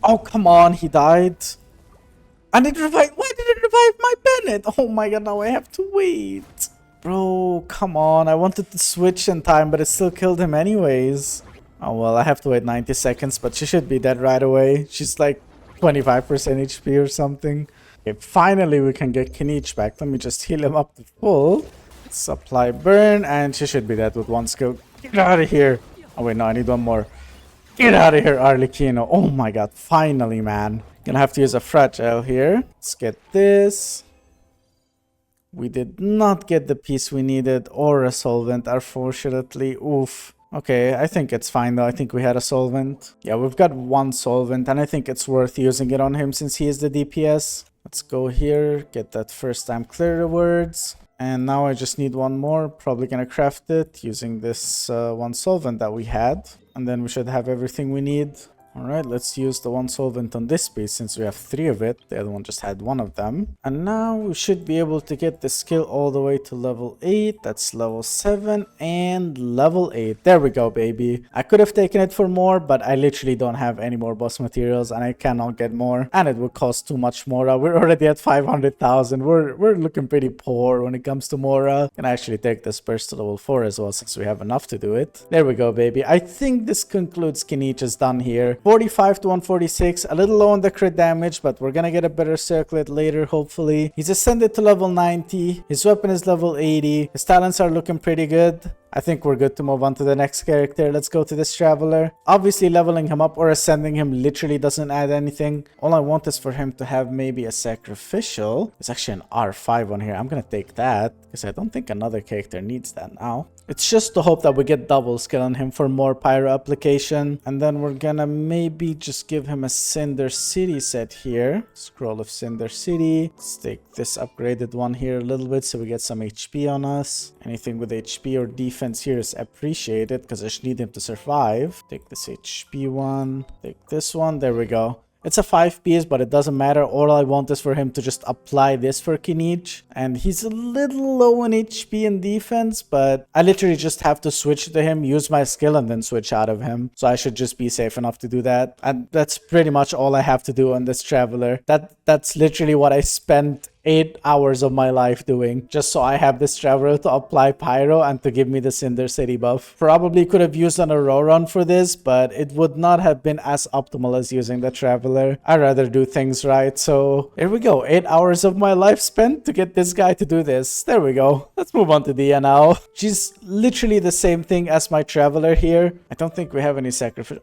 Oh, come on, he died. And it revived. Why did it revive my Bennett? Oh my god, now I have to wait. Bro, come on. I wanted to switch in time, but it still killed him anyways. Oh well, I have to wait 90 seconds, but she should be dead right away. She's like 25% HP or something. Okay, finally we can get Kinich back. Let me just heal him up to full. Supply burn, and she should be dead with 1 skill. Get out of here. Oh wait, no, I need 1 more. Get out of here, Arlecchino. Oh my god, finally, man. Gonna have to use a fragile here. Let's get this. We did not get the piece we needed or a solvent, unfortunately. Oof. Okay, I think it's fine though. I think we had a solvent. Yeah, we've got 1 solvent and I think it's worth using it on him since he is the DPS. Let's go here, get that first time clear rewards. And now I just need one more. Probably gonna craft it using this one solvent that we had. And then we should have everything we need. Alright, let's use the one solvent on this piece since we have 3 of it. The other one just had 1 of them. And now we should be able to get the skill all the way to level 8. That's level 7 and level 8. There we go, baby. I could have taken it for more, but I literally don't have any more boss materials and I cannot get more. And it would cost too much Mora. We're already at 500,000. We're looking pretty poor when it comes to Mora. Can I actually take this burst to level 4 as well since we have enough to do it? There we go, baby. I think this concludes kinich is done here. 45 to 146, a little low on the crit damage, but we're gonna get a better circlet later, hopefully. He's ascended to level 90. His weapon is level 80. His talents are looking pretty good. I think we're good to move on to the next character. Let's go to this traveler. Obviously, leveling him up or ascending him literally doesn't add anything. All I want is for him to have maybe a sacrificial. There's actually an R5 on here. I'm gonna take that because I don't think another character needs that now. It's just to hope that we get double skill on him for more pyro application. And then we're gonna maybe just give him a Cinder City set here. Scroll of Cinder City. Let's take this upgraded one here a little bit so we get some HP on us. Anything with HP or defense here is appreciated because I just need him to survive. Take this HP one. Take this one. There we go. It's a 5 piece, but it doesn't matter. All I want is for him to just apply this for kinich. And he's a little low on HP and defense, but I literally just have to switch to him, use my skill, and then switch out of him. So I should just be safe enough to do that. And that's pretty much all I have to do on this traveler. That's literally what I spent 8 hours of my life doing just so I have this traveler to apply pyro and to give me the Cinder City buff. Probably could have used an Auroron for this, but it would not have been as optimal as using the traveler. I'd rather do things right. So here we go, 8 hours of my life spent to get this guy to do this. There we go. Let's move on to Dia now. She's literally the same thing as my traveler here. I don't think we have any sacrifice.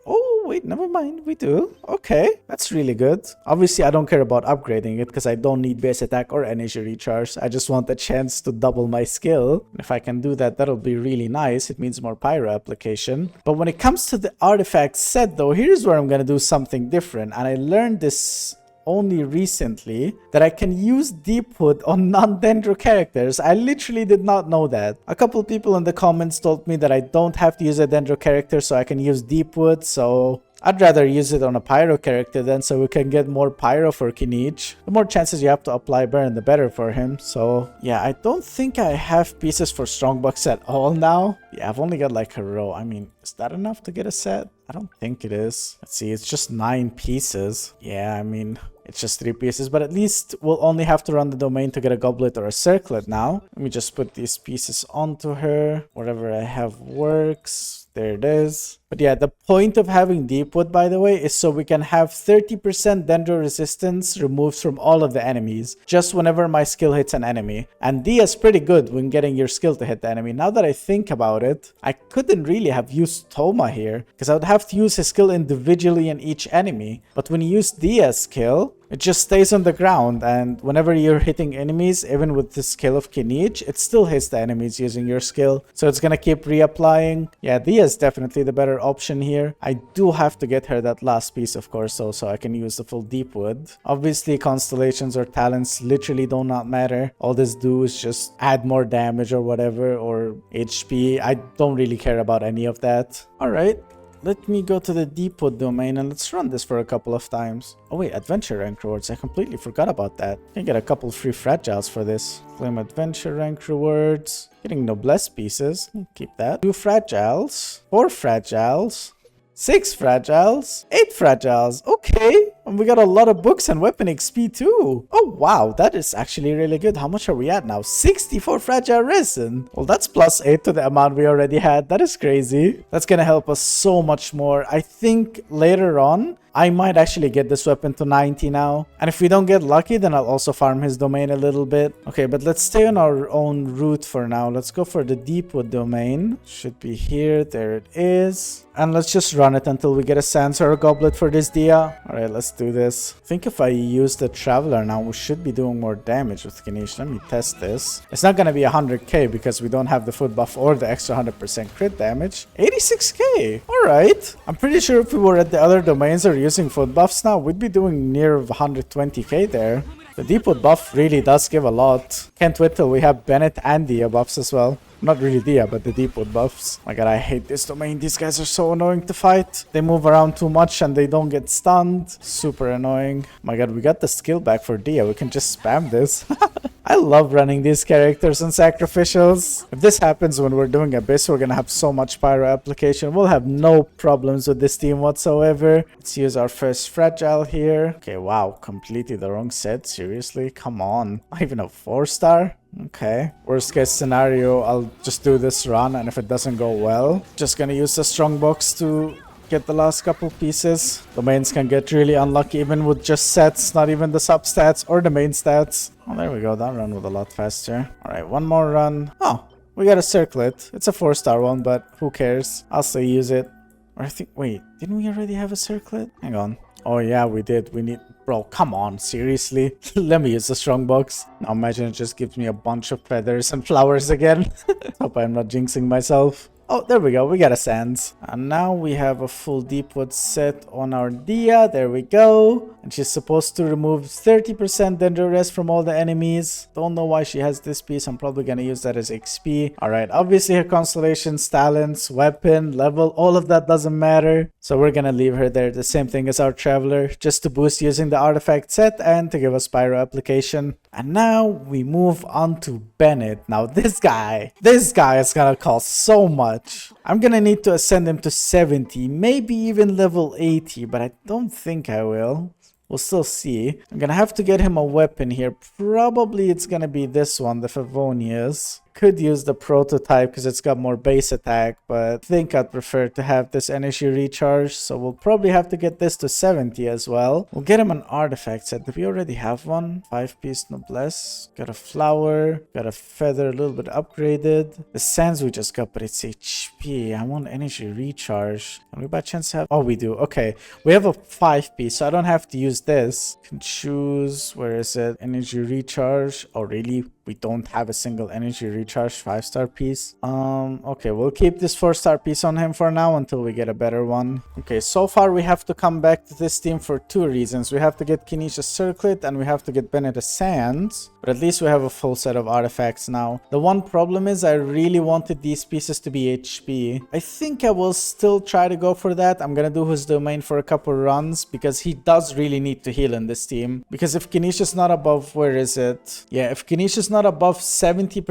Wait, never mind. We do. Okay, that's really good. Obviously, I don't care about upgrading it because I don't need base attack or energy recharge. I just want the chance to double my skill. And if I can do that, that'll be really nice. It means more pyro application. But when it comes to the artifact set, though, here's where I'm going to do something different. And I learned this only recently, that I can use Deepwood on non-Dendro characters. I literally did not know that. A couple people in the comments told me that I don't have to use a Dendro character so I can use Deepwood, so I'd rather use it on a Pyro character then so we can get more Pyro for kinich. The more chances you have to apply burn, the better for him. So yeah, I don't think I have pieces for Strongbox at all now. Yeah, I've only got like a row. I mean, is that enough to get a set? I don't think it is. Let's see, it's just 9 pieces. Yeah, I mean, it's just 3 pieces, but at least we'll only have to run the domain to get a goblet or a circlet now. Let me just put these pieces onto her. Whatever I have works. There it is. But yeah, the point of having Deepwood, by the way, is so we can have 30% Dendro resistance removed from all of the enemies, just whenever my skill hits an enemy. And D is pretty good when getting your skill to hit the enemy. Now that I think about it, I couldn't really have used Toma here, because I would have to use his skill individually in each enemy. But when you use Dia's skill, it just stays on the ground, and whenever you're hitting enemies, even with the skill of kinich, it still hits the enemies using your skill. So it's gonna keep reapplying. Yeah, Dia is definitely the better option here. I do have to get her that last piece, of course, so I can use the full Deepwood. Obviously, constellations or talents literally do not matter. All this do is just add more damage or whatever, or HP. I don't really care about any of that. Alright. Let me go to the Deepwood domain and let's run this for a couple of times. Oh wait, adventure rank rewards. I completely forgot about that. Can get a couple free fragiles for this. Claim adventure rank rewards. Getting noblesse pieces. Keep that. 2 fragiles. 4 fragiles. 6 fragiles. 8 fragiles. Okay. And we got a lot of books and weapon XP too. Oh wow, that is actually really good. How much are we at now? 64 fragile resin. Well, that's +8 to the amount we already had. That is crazy. That's gonna help us so much more. I think later on, I might actually get this weapon to 90 now. And if we don't get lucky, then I'll also farm his domain a little bit. Okay, but let's stay on our own route for now. Let's go for the Deepwood domain. Should be here. There it is. And let's just run it until we get a Sans or a Goblet for this Dia. Alright, let's do this. I think if I use the Traveler now, we should be doing more damage with kinich. Let me test this. It's not going to be 100k because we don't have the food buff or the extra 100% crit damage. 86k. Alright. I'm pretty sure if we were at the other domains or using food buffs now, we'd be doing near 120k there. The Deepwood buff really does give a lot. Can't wait till we have Bennett and Dia buffs as well. Not really Dia, but the Deepwood buffs. My god, I hate this domain. These guys are so annoying to fight. They move around too much and they don't get stunned. Super annoying. My god, we got the skill back for Dia. We can just spam this. I love running these characters on sacrificials. If this happens when we're doing Abyss, we're gonna have so much Pyro application. We'll have no problems with this team whatsoever. Let's use our first Fragile here. Okay, wow, completely the wrong set. Seriously? Come on. Not even a 4-star? Okay. Worst case scenario, I'll just do this run, and if it doesn't go well, just gonna use the strongbox to get the last couple pieces. Domains can get really unlucky even with just sets, not even the substats or the main stats. Oh, there we go. That run was a lot faster. Alright, one more run. Oh, we got a circlet. It's a 4-star one, but who cares? I'll still use it. Or I think, wait, didn't we already have a circlet? Hang on. Oh yeah, we did. We need... Bro, come on, seriously? Let me use the strongbox. Now imagine it just gives me a bunch of feathers and flowers again. Hope I'm not jinxing myself. Oh, there we go. We got a Sands. And now we have a full Deepwood set on our Dia. There we go. And she's supposed to remove 30% Dendro Rest from all the enemies. Don't know why she has this piece. I'm probably going to use that as XP. Alright, obviously her constellations, talents, weapon, level, all of that doesn't matter. So we're going to leave her there. The same thing as our Traveler. Just to boost using the artifact set and to give us Pyro application. And now we move on to Bennett. Now this guy is gonna cost so much. I'm gonna need to ascend him to 70, maybe even level 80, but I don't think I will. We'll still see. I'm gonna have to get him a weapon here. Probably it's gonna be this one, the Favonius. Could use the prototype because it's got more base attack, but I think I'd prefer to have this energy recharge, so we'll probably have to get this to 70 as well. We'll get him an artifact set. Do we already have one? 5-piece noblesse. Got a flower. Got a feather, a little bit upgraded. The sands we just got, but it's HP. I want energy recharge. Can we by chance have... Oh, we do. Okay. We have a 5-piece, so I don't have to use this. Can choose... Where is it? Energy recharge. Oh, really? We don't have a single energy recharge 5-star piece. Okay, we'll keep this 4-star piece on him for now until we get a better one. Okay, so far we have to come back to this team for 2 reasons. We have to get kinich a circlet and we have to get Bennett a sands. But at least we have a full set of artifacts now. The one problem is I really wanted these pieces to be HP. I think I will still try to go for that. I'm gonna do his domain for a couple runs because he does really need to heal in this team. Because if kinich is not above, where is it? Yeah, if kinich is not above 70%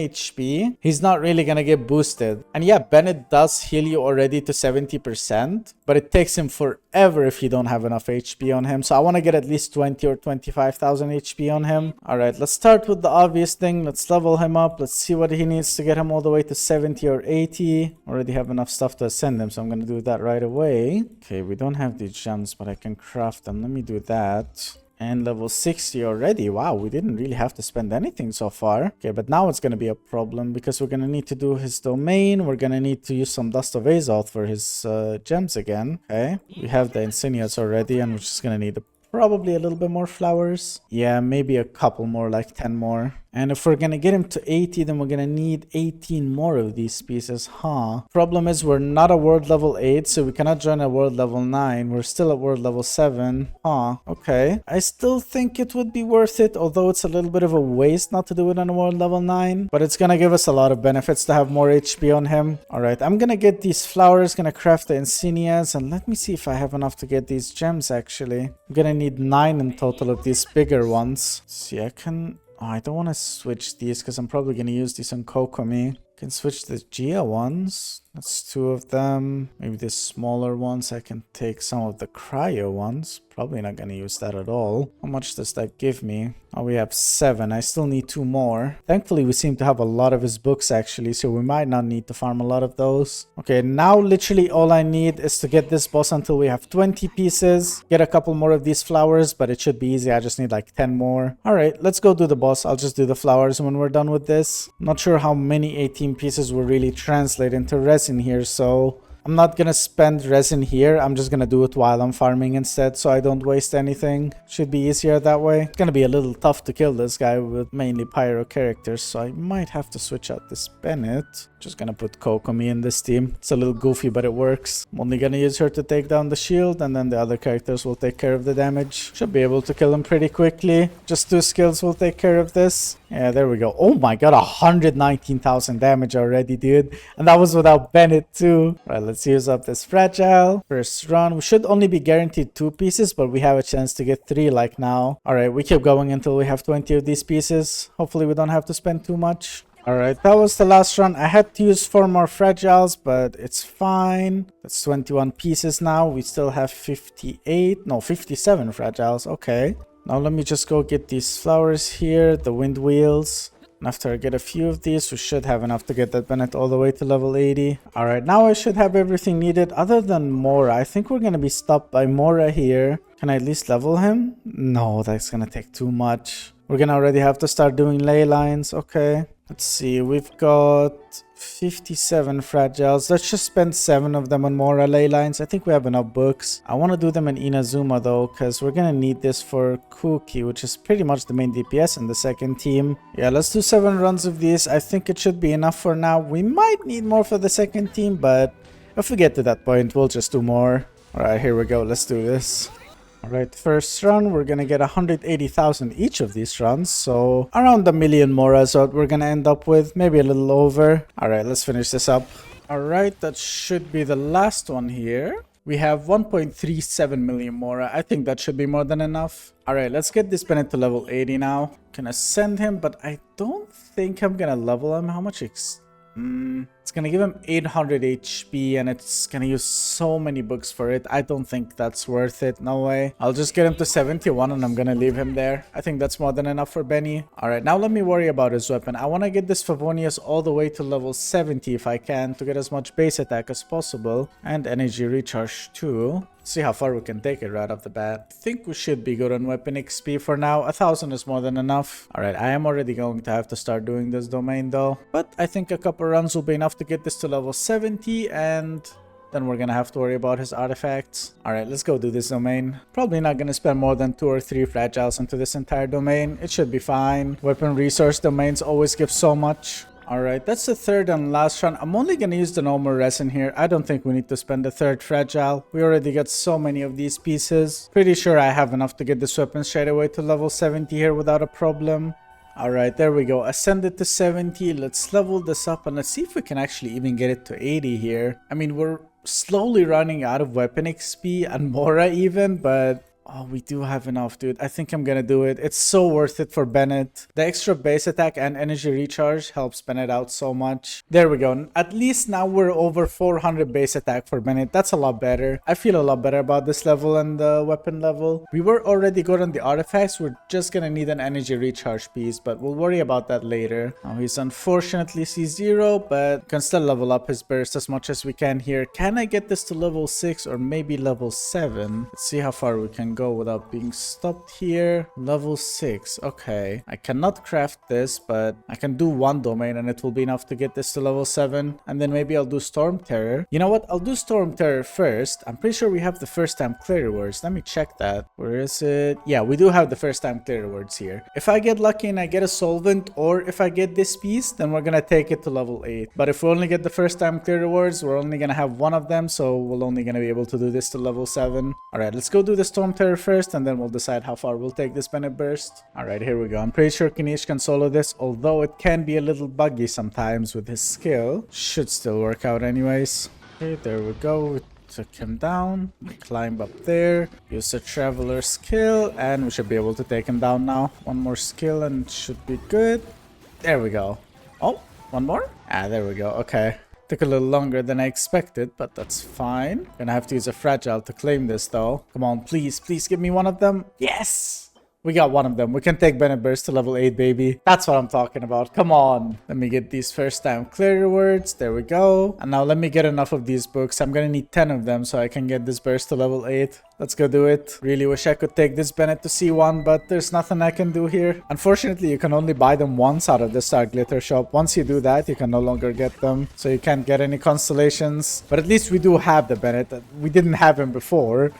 HP, he's not really gonna get boosted. And yeah, Bennett does heal you already to 70%, but it takes him forever if you don't have enough HP on him. So I want to get at least 20 or 25,000 HP on him. Alright, let's start with the obvious thing. Let's level him up. Let's see what he needs to get him all the way to 70 or 80. Already have enough stuff to ascend him, so I'm gonna do that right away. Okay, we don't have these gems, but I can craft them. Let me do that. And level 60 already. Wow, we didn't really have to spend anything so far. Okay, but now it's going to be a problem because we're going to need to do his domain. We're going to need to use some Dust of Azoth for his gems again. Okay, we have the Insignias already and we're just going to need probably a little bit more flowers. Yeah, maybe a couple more, like 10 more. And if we're gonna get him to 80, then we're gonna need 18 more of these pieces, huh? Problem is we're not a world level 8, so we cannot join a world level 9. We're still at world level 7. Huh, okay. I still think it would be worth it, although it's a little bit of a waste not to do it on a world level 9. But it's gonna give us a lot of benefits to have more HP on him. Alright, I'm gonna get these flowers, gonna craft the insignias, and let me see if I have enough to get these gems actually. I'm gonna need 9 in total of these bigger ones. See, I can... Oh, I don't want to switch these because I'm probably going to use these on Kokomi. Can switch the Gia ones. That's 2 of them. Maybe the smaller ones. I can take some of the cryo ones. Probably not going to use that at all. How much does that give me? Oh, we have 7. I still need 2 more. Thankfully, we seem to have a lot of his books actually, so we might not need to farm a lot of those. Okay, now literally all I need is to get this boss until we have 20 pieces. Get a couple more of these flowers, but it should be easy. I just need like 10 more. Alright, let's go do the boss. I'll just do the flowers when we're done with this. Not sure how many 18 pieces will really translate into resin here, so I'm not gonna spend resin here. I'm just gonna do it while I'm farming instead, so I don't waste anything. Should be easier that way. It's gonna be a little tough to kill this guy with mainly pyro characters, so I might have to switch out this Bennett. Just gonna put Kokomi in this team. It's a little goofy, but it works. I'm only gonna use her to take down the shield, and then the other characters will take care of the damage. Should be able to kill him pretty quickly. Just 2 skills will take care of this. Yeah, there we go. Oh my god, 119,000 damage already, dude. And that was without Bennett too. Right, let's use up this fragile. First run. We should only be guaranteed 2 pieces, but we have a chance to get 3 like now. Alright, we keep going until we have 20 of these pieces. Hopefully we don't have to spend too much. Alright, that was the last run. I had to use 4 more fragiles, but it's fine. That's 21 pieces now. We still have 57 fragiles. Okay. Now let me just go get these flowers here, the wind wheels. And after I get a few of these, we should have enough to get that Bennett all the way to level 80. Alright, now I should have everything needed other than Mora. I think we're going to be stopped by Mora here. Can I at least level him? No, that's going to take too much. We're going to already have to start doing ley lines. Okay. Let's see, we've got 57 fragiles. Let's just spend 7 of them on Mora ley lines. I think we have enough books. I want to do them in Inazuma though, because we're going to need this for Kuki, which is pretty much the main DPS in the second team. Yeah, let's do 7 runs of these. I think it should be enough for now. We might need more for the second team, but if we get to that point, we'll just do more. Alright, here we go. Let's do this. Alright, first run, we're gonna get 180,000 each of these runs, so around 1,000,000 more is what we're gonna end up with, maybe a little over. Alright, let's finish this up. Alright, that should be the last one here. We have 1.37 million Mora. I think that should be more than enough. Alright, let's get this Bennett to level 80 now. Gonna send him, but I don't think I'm gonna level him. How much it's gonna give him 800 HP and it's gonna use so many books for it. I don't think that's worth it. No way. I'll just get him to 71 and I'm gonna leave him there. I think that's more than enough for Benny. Alright, now let me worry about his weapon. I want to get this Favonius all the way to level 70 if I can to get as much base attack as possible. And energy recharge too. See how far we can take it right off the bat. I think we should be good on weapon XP for now. 1,000 is more than enough. Alright, I am already going to have to start doing this domain though. But I think a couple runs will be enough to get this to level 70 and then we're gonna have to worry about his artifacts. Alright, let's go do this domain. Probably not gonna spend more than 2 or 3 fragiles into this entire domain. It should be fine. Weapon resource domains always give so much. Alright, that's the third and last run. I'm only gonna use the normal resin here. I don't think we need to spend the third fragile. We already got so many of these pieces. Pretty sure I have enough to get this weapon straight away to level 70 here without a problem. Alright, there we go. Ascend it to 70. Let's level this up and let's see if we can actually even get it to 80 here. I mean, we're slowly running out of weapon XP and Mora even, but oh, we do have enough, dude. I think I'm gonna do it. It's so worth it for Bennett. The extra base attack and energy recharge helps Bennett out so much. There we go. At least now we're over 400 base attack for Bennett. That's a lot better. I feel a lot better about this level and the weapon level. We were already good on the artifacts. We're just gonna need an energy recharge piece, but we'll worry about that later. Now he's unfortunately C0, but can still level up his burst as much as we can here. Can I get this to level 6 or maybe level 7? Let's see how far we can go without being stopped here. Level 6. Okay, I cannot craft this, but I can do 1 domain and it will be enough to get this to level 7, and then maybe I'll do Storm Terror. You know what, I'll do Storm Terror first. I'm pretty sure we have the first time clear words. Let me check that. Where is it? Yeah, we do have the first time clear words here. If I get lucky and I get a solvent, or if I get this piece, then we're gonna take it to level 8. But if we only get the first time clear words, we're only gonna have 1 of them, so we're only gonna be able to do this to level 7. Alright, let's go do the Storm Terror first and then we'll decide how far we'll take this Bennett burst. Alright, here we go. I'm pretty sure kinich can solo this, although it can be a little buggy sometimes with his skill. Should still work out anyways. Okay, there we go. We took him down. We climb up there. Use the traveler skill and we should be able to take him down now. 1 more skill and it should be good. There we go. Oh, 1 more? Ah, there we go. Okay. Took a little longer than I expected, but that's fine. Gonna have to use a fragile to claim this though. Come on, please, please give me 1 of them. Yes! We got one of them. We can take Bennett Burst to level 8, baby. That's what I'm talking about. Come on. Let me get these first time clear rewards. There we go. And now let me get enough of these books. I'm gonna need 10 of them so I can get this burst to level 8. Let's go do it. Really wish I could take this Bennett to C1, but there's nothing I can do here. Unfortunately, you can only buy them once out of the Star Glitter shop. Once you do that, you can no longer get them. So you can't get any constellations. But at least we do have the Bennett. We didn't have him before.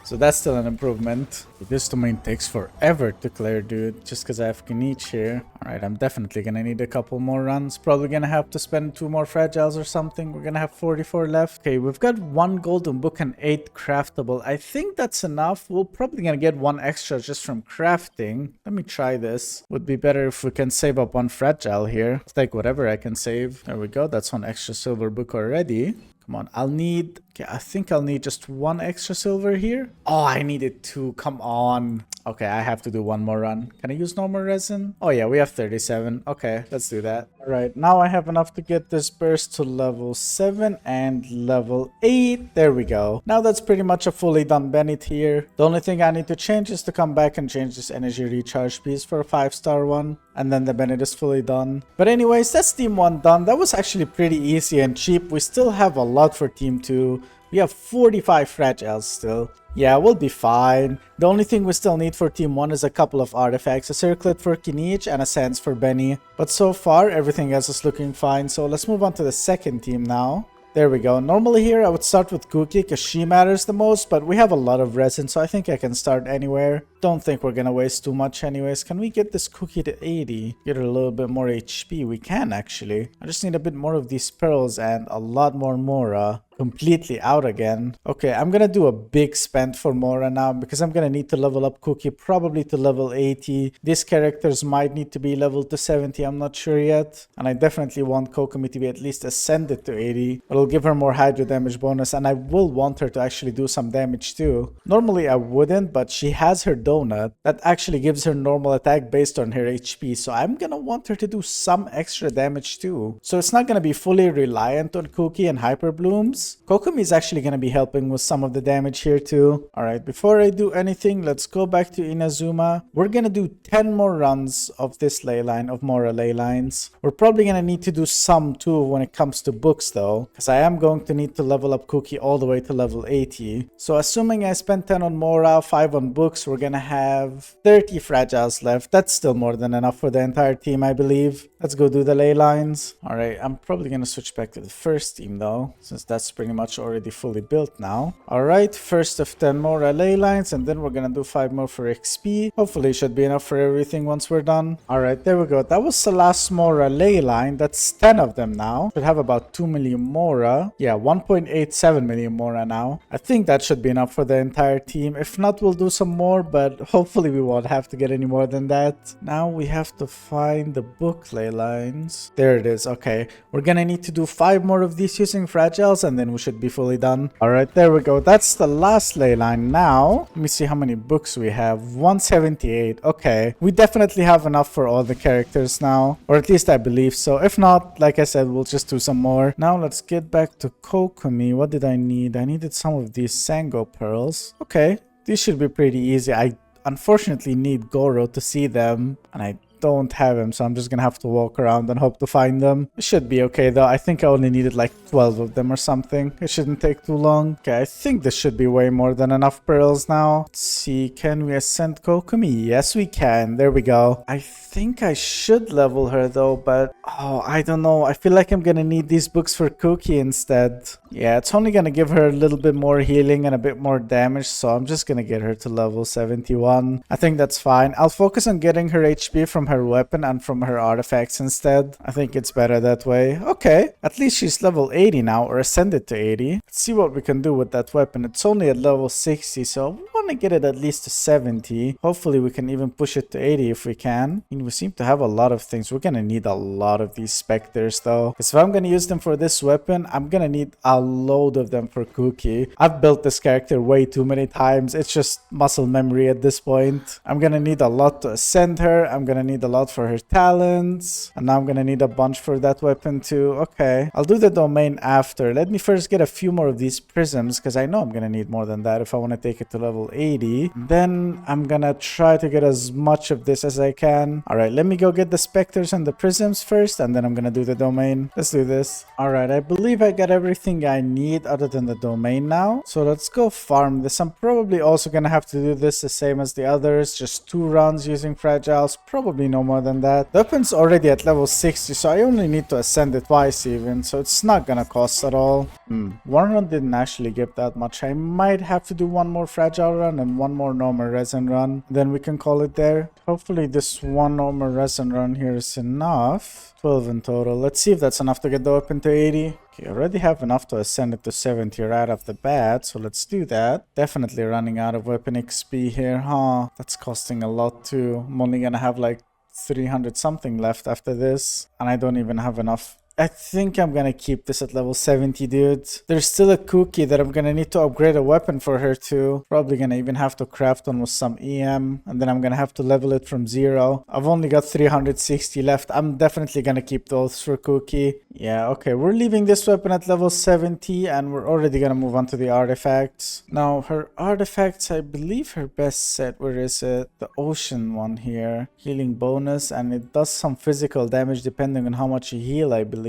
So that's still an improvement. This domain takes forever to clear, dude. Just because I have kinich here. Alright, I'm definitely gonna need a couple more runs. Probably gonna have to spend 2 more fragiles or something. We're gonna have 44 left. Okay, we've got 1 golden book and 8 craftable. I think that's enough. We're probably gonna get 1 extra just from crafting. Let me try this. Would be better if we can save up 1 fragile here. Let's take whatever I can save. There we go. That's 1 extra silver book already. Come on, I'll need... Okay, I think I'll need just 1 extra silver here. Oh, I needed 2. Come on. Okay, I have to do 1 more run. Can I use normal resin? Oh yeah, we have 37. Okay, let's do that. Alright, now I have enough to get this burst to level 7 and level 8. There we go. Now that's pretty much a fully done Bennett here. The only thing I need to change is to come back and change this energy recharge piece for a 5-star one. And then the Bennett is fully done. But anyways, that's team 1 done. That was actually pretty easy and cheap. We still have a lot for team 2. We have 45 fragiles still. Yeah, we'll be fine. The only thing we still need for team 1 is a couple of artifacts. A circlet for kinich and a sense for Benny. But so far, everything else is looking fine. So let's move on to the second team now. There we go. Normally here I would start with Cookie because she matters the most, but we have a lot of resin, so I think I can start anywhere. Don't think we're gonna waste too much anyways. Can we get this Cookie to 80? Get her a little bit more HP. We can actually. I just need a bit more of these pearls and a lot more Mora. Completely out again. Okay, I'm gonna do a big spend for Mora now because I'm gonna need to level up Cookie probably to level 80. These characters might need to be leveled to 70, I'm not sure yet. And I definitely want Kokomi to be at least ascended to 80. It'll give her more hydro damage bonus, and I will want her to actually do some damage too. Normally I wouldn't, but she has her donut that actually gives her normal attack based on her HP, so I'm gonna want her to do some extra damage too. So it's not gonna be fully reliant on Cookie and Hyper Blooms. Kokomi is actually going to be helping with some of the damage here too. Alright, before I do anything, let's go back to Inazuma. We're going to do 10 more runs of this ley line, of Mora ley lines. We're probably going to need to do some too when it comes to books though, because I am going to need to level up Cookie all the way to level 80. So assuming I spend 10 on Mora, 5 on books, we're going to have 30 fragiles left. That's still more than enough for the entire team, I believe. Let's go do the ley lines. Alright, I'm probably going to switch back to the first team though, since that's pretty much already fully built now. Alright, first of 10 more ley lines, and then we're gonna do 5 more for XP. Hopefully it should be enough for everything once we're done. Alright, there we go. That was the last Mora ley line. That's 10 of them now. Should have about 2 million Mora. Yeah, 1.87 million Mora now. I think that should be enough for the entire team. If not, we'll do some more, but hopefully we won't have to get any more than that. Now we have to find the book ley lines. There it is. Okay, we're gonna need to do 5 more of these using fragiles, and then we should be fully done. Alright, there we go. That's the last ley line. Now let me see how many books we have. 178. Okay, we definitely have enough for all the characters now, or at least I believe so. If not, like I said, we'll just do some more. Now let's get back to Kokomi. What did I need? I needed some of these Sango pearls. Okay, these should be pretty easy. I unfortunately need Goro to see them, and I don't have him, so I'm just gonna have to walk around and hope to find them. It should be okay though. I think I only needed like 12 of them or something. It shouldn't take too long. Okay, I think this should be way more than enough pearls now. Let's see, can we ascend Kokomi? Yes, we can. There we go. I think I should level her though, but oh, I don't know. I feel like I'm gonna need these books for Cookie instead. Yeah, it's only gonna give her a little bit more healing and a bit more damage, so I'm just gonna get her to level 71. I think that's fine. I'll focus on getting her HP from her weapon and from her artifacts instead. I think it's better that way. Okay, at least she's level 80 now, or ascended to 80. Let's see what we can do with that weapon. It's only at level 60, so we want to get it at least to 70. Hopefully we can even push it to 80 if we can. I mean, we seem to have a lot of things. We're gonna need a lot of these specters though, because if I'm gonna use them for this weapon, I'm gonna need a load of them for Cookie. I've built this character way too many times. It's just muscle memory at this point. I'm gonna need a lot to ascend her. I'm gonna need a lot for her talents, and now I'm gonna need a bunch for that weapon too. Okay, I'll do the domain after. Let me first get a few more of these prisms, because I know I'm gonna need more than that if I want to take it to level 80. Then I'm gonna try to get as much of this as I can. Alright, let me go get the specters and the prisms first, and then I'm gonna do the domain. Let's do this. Alright, I believe I got everything I need other than the domain now. So let's go farm this. I'm probably also gonna have to do this the same as the others. Just 2 runs using fragiles. Probably no more than that. The weapon's already at level 60, so I only need to ascend it twice even. So it's not gonna cost at all. One run didn't actually give that much. I might have to do one more fragile run and one more normal resin run. Then we can call it there. Hopefully this one normal resin run here is enough. 12 in total. Let's see if that's enough to get the weapon to 80. Okay, I already have enough to ascend it to 70 right off the bat, so let's do that. Definitely running out of weapon XP here, huh? That's costing a lot too. I'm only gonna have like 300 something left after this, and I don't even have enough. I think I'm gonna keep this at level 70, dude. There's still a cookie that I'm gonna need to upgrade a weapon for her too. Probably gonna even have to craft one with some EM, and then I'm gonna have to level it from 0. I've only got 360 left. I'm definitely gonna keep those for cookie. Yeah, okay, we're leaving this weapon at level 70, and we're already gonna move on to the artifacts. Now, her artifacts, I believe her best set, where is it? The ocean one here. Healing bonus, and it does some physical damage depending on how much you heal, I believe.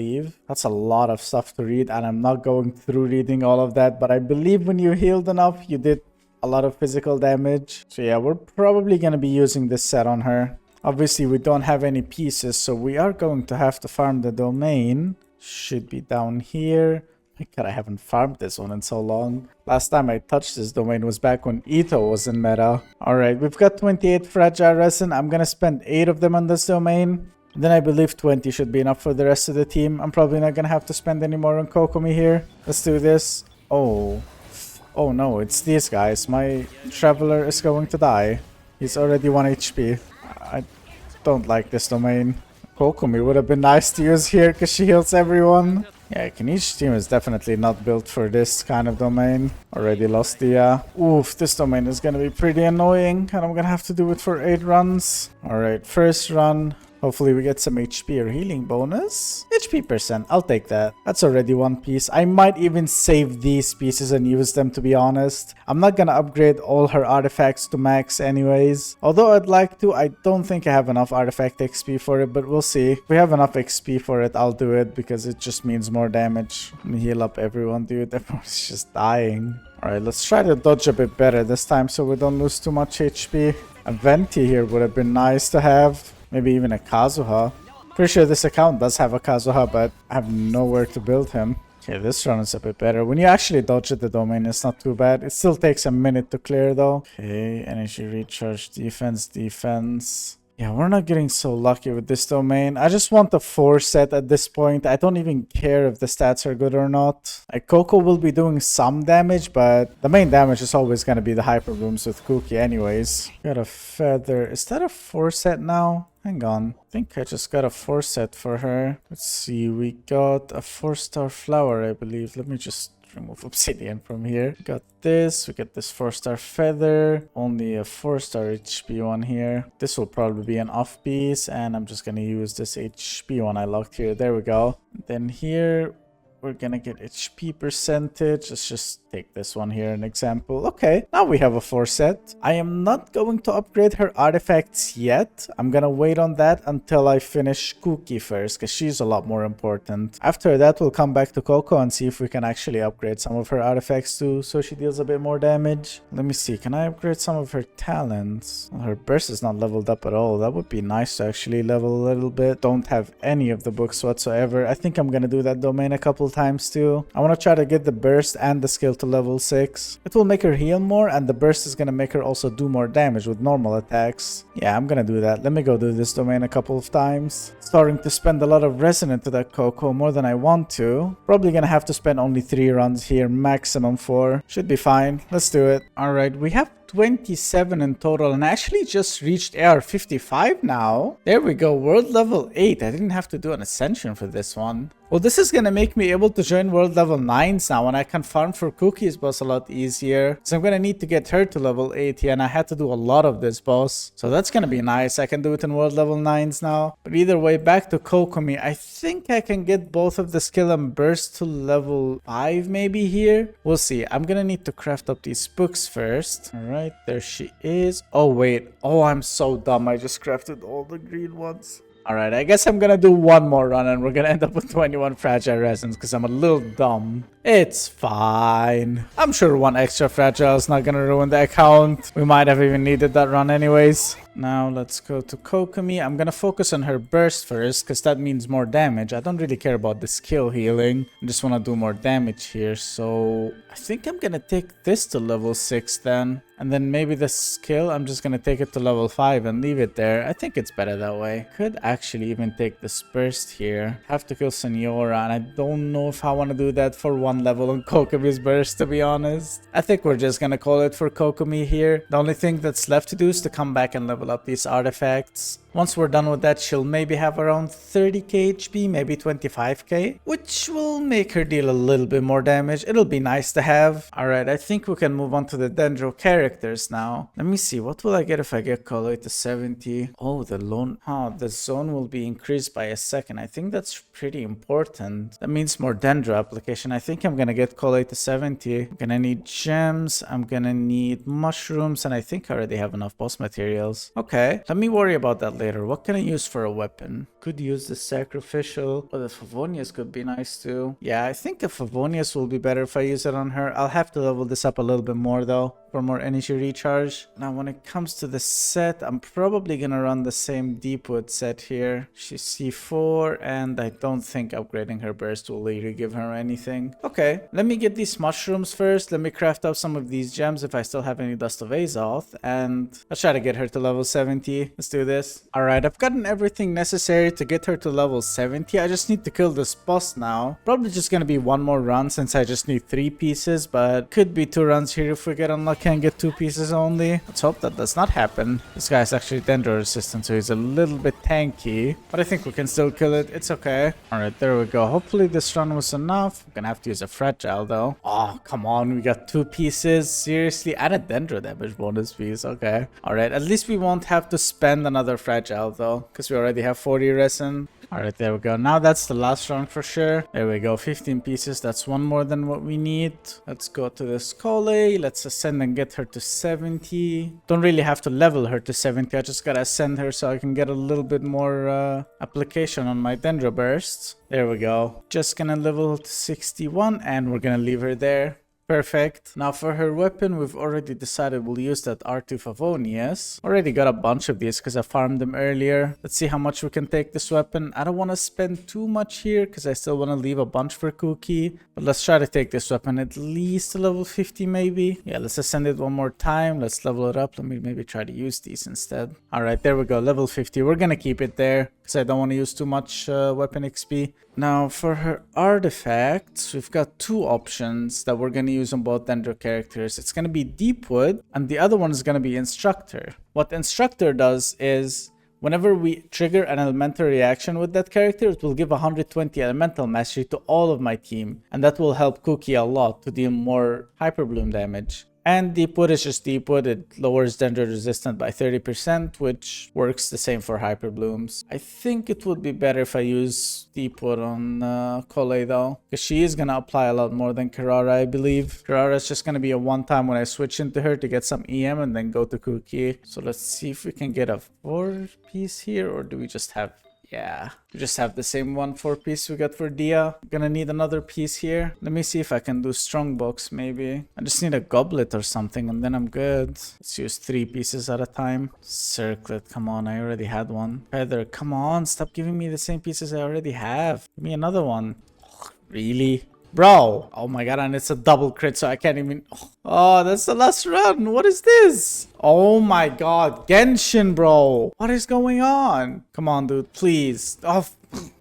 That's a lot of stuff to read, and I'm not going through reading all of that, but I believe when you healed enough, you did a lot of physical damage. So yeah, we're probably going to be using this set on her. Obviously, we don't have any pieces, so we are going to have to farm the domain. Should be down here. My god, I haven't farmed this one in so long. Last time I touched this domain was back when Ito was in meta. Alright, we've got 28 fragile resin. I'm going to spend 8 of them on this domain. Then I believe 20 should be enough for the rest of the team. I'm probably not gonna have to spend any more on Kokomi here. Let's do this. Oh no, it's these guys. My traveler is going to die. He's already 1 HP. I don't like this domain. Kokomi would have been nice to use here because she heals everyone. Yeah, kinich team is definitely not built for this kind of domain. Already lost the... Oof, this domain is gonna be pretty annoying, and I'm gonna have to do it for 8 runs. Alright, first run. Hopefully we get some HP or healing bonus. HP percent, I'll take that. That's already 1 piece. I might even save these pieces and use them, to be honest. I'm not gonna upgrade all her artifacts to max anyways. Although I'd like to, I don't think I have enough artifact XP for it, but we'll see. If we have enough XP for it, I'll do it because it just means more damage. Let me heal up everyone, dude. Everyone's just dying. Alright, let's try to dodge a bit better this time so we don't lose too much HP. A Venti here would have been nice to have. Maybe even a Kazuha. Pretty sure this account does have a Kazuha, but I have nowhere to build him. Okay, this run is a bit better. When you actually dodge at the domain, it's not too bad. It still takes a minute to clear though. Okay, energy recharge, defense. Yeah, we're not getting so lucky with this domain. I just want the 4 set at this point. I don't even care if the stats are good or not. Like, Coco will be doing some damage, but the main damage is always going to be the hyper booms with Cookie anyways. Got a feather. Is that a 4 set now? Hang on. I think I just got a 4 set for her. Let's see. We got a 4-star flower, I believe. Let me just remove obsidian from here. We got this. We get this 4-star feather. Only a 4-star HP one here. This will probably be an off piece, and I'm just gonna use this HP one I locked here. There we go. Then here we're gonna get HP percentage. Let's just take this one here, an example. Okay, now we have a 4 set. I am not going to upgrade her artifacts yet. I'm gonna wait on that until I finish Cookie first, because she's a lot more important. After that, we'll come back to Coco and see if we can actually upgrade some of her artifacts too, so she deals a bit more damage. Let me see, can I upgrade some of her talents? Well, her burst is not leveled up at all. That would be nice to actually level a little bit. Don't have any of the books whatsoever. I think I'm gonna do that domain a couple times too. I want to try to get the burst and the skill to level 6. It will make her heal more, and the burst is going to make her also do more damage with normal attacks. Yeah, I'm going to do that. Let me go do this domain a couple of times. Starting to spend a lot of resin into that Coco, more than I want to. Probably going to have to spend only 3 runs here, maximum 4. Should be fine. Let's do it. Alright, we have 27 in total, and I actually just reached AR 55 now. There we go, world level 8. I didn't have to do an ascension for this one. Well, this is gonna make me able to join world level 9s now, and I can farm for Cookie's boss a lot easier. So I'm gonna need to get her to level 80, and I had to do a lot of this boss. So that's gonna be nice. I can do it in world level 9s now. But either way, back to Kokomi. I think I can get both of the skill and burst to level 5 maybe here. We'll see. I'm gonna need to craft up these books first. Alright. Alright, there she is. Oh, wait. Oh, I'm so dumb. I just crafted all the green ones. Alright, I guess I'm gonna do one more run and we're gonna end up with 21 fragile resins because I'm a little dumb. It's fine. I'm sure one extra fragile is not gonna ruin the account. We might have even needed that run anyways. Now let's go to Kokomi. I'm gonna focus on her burst first because that means more damage. I don't really care about the skill healing. I just want to do more damage here. So I think I'm gonna take this to level 6 then. And then maybe the skill, I'm just gonna take it to level 5 and leave it there. I think it's better that way. Could actually even take this burst here. Have to kill Senora, and I don't know if I want to do that for one level on Kokomi's burst, to be honest. I think we're just gonna call it for Kokomi here. The only thing that's left to do is to come back and level up these artifacts. Once we're done with that, she'll maybe have around 30k HP, maybe 25k, which will make her deal a little bit more damage. It'll be nice to have. Alright, I think we can move on to the Dendro characters now. Let me see, what will I get if I get Colloid to 70? Oh, the zone will be increased by a second. I think that's pretty important. That means more Dendro application. I think I'm gonna get Colloid to 70. I'm gonna need gems, I'm gonna need mushrooms, and I think I already have enough boss materials. Okay, let me worry about that later. What can I use for a weapon? Could use the sacrificial. Oh, the Favonius could be nice too. Yeah, I think the Favonius will be better if I use it on her. I'll have to level this up a little bit more though for more energy recharge. Now when it comes to the set, I'm probably gonna run the same Deepwood set here. She's C4 and I don't think upgrading her burst will really give her anything. Okay, let me get these mushrooms first. Let me craft up some of these gems if I still have any Dust of Azoth, and I'll try to get her to level 70. Let's do this. Alright, I've gotten everything necessary to get her to level 70. I just need to kill this boss now. Probably just gonna be one more run since I just need 3 pieces, but could be 2 runs here if we get unlucky and get 2 pieces only. Let's hope that does not happen. This guy's actually Dendro resistant, so he's a little bit tanky, but I think we can still kill it. It's okay. Alright, there we go. Hopefully this run was enough. I'm gonna have to use a fragile though. Oh, come on. We got 2 pieces. Seriously? Add a Dendro damage bonus piece. Okay. Alright, at least we won't have to spend another fragile though, because we already have 40 resin. Alright, there we go. Now that's the last round for sure. There we go. 15 pieces. That's one more than what we need. Let's go to the Skole. Let's ascend and get her to 70. Don't really have to level her to 70. I just gotta ascend her so I can get a little bit more application on my Dendro bursts. There we go. Just gonna level to 61 and we're gonna leave her there. Perfect. Now for her weapon, we've already decided we'll use that R2 Favonius. Already got a bunch of these because I farmed them earlier. Let's see how much we can take this weapon. I don't want to spend too much here because I still want to leave a bunch for Cookie. But let's try to take this weapon at least to level 50 maybe. Yeah, let's ascend it one more time. Let's level it up. Let me maybe try to use these instead. Alright, there we go. Level 50. We're going to keep it there because I don't want to use too much weapon XP. Now for her artifacts, we've got 2 options that we're going to use on both Dendro characters. It's going to be Deepwood and the other one is going to be Instructor. What Instructor does is whenever we trigger an elemental reaction with that character, it will give 120 elemental mastery to all of my team, and that will help Cookie a lot to deal more Hyperbloom damage. And Deepwood is just Deepwood. It lowers Dendro resistance by 30%, which works the same for Hyperblooms. I think it would be better if I use Deepwood on Kole though, because she is going to apply a lot more than Kirara, I believe. Kirara is just going to be a one-time when I switch into her to get some EM and then go to Cookie. So let's see if we can get a 4-piece here, or do we just have... Yeah, we just have the same 4-piece we got for Dia. Gonna need another piece here. Let me see if I can do Strongbox maybe. I just need a goblet or something and then I'm good. Let's use 3 pieces at a time. Circlet, come on, I already had one. Feather, come on, stop giving me the same pieces I already have. Give me another one. Really? Bro, oh my god, and it's a double crit, so I can't even... Oh, that's the last run. What is this? Oh my god, Genshin, bro. What is going on? Come on, dude, please. Oh,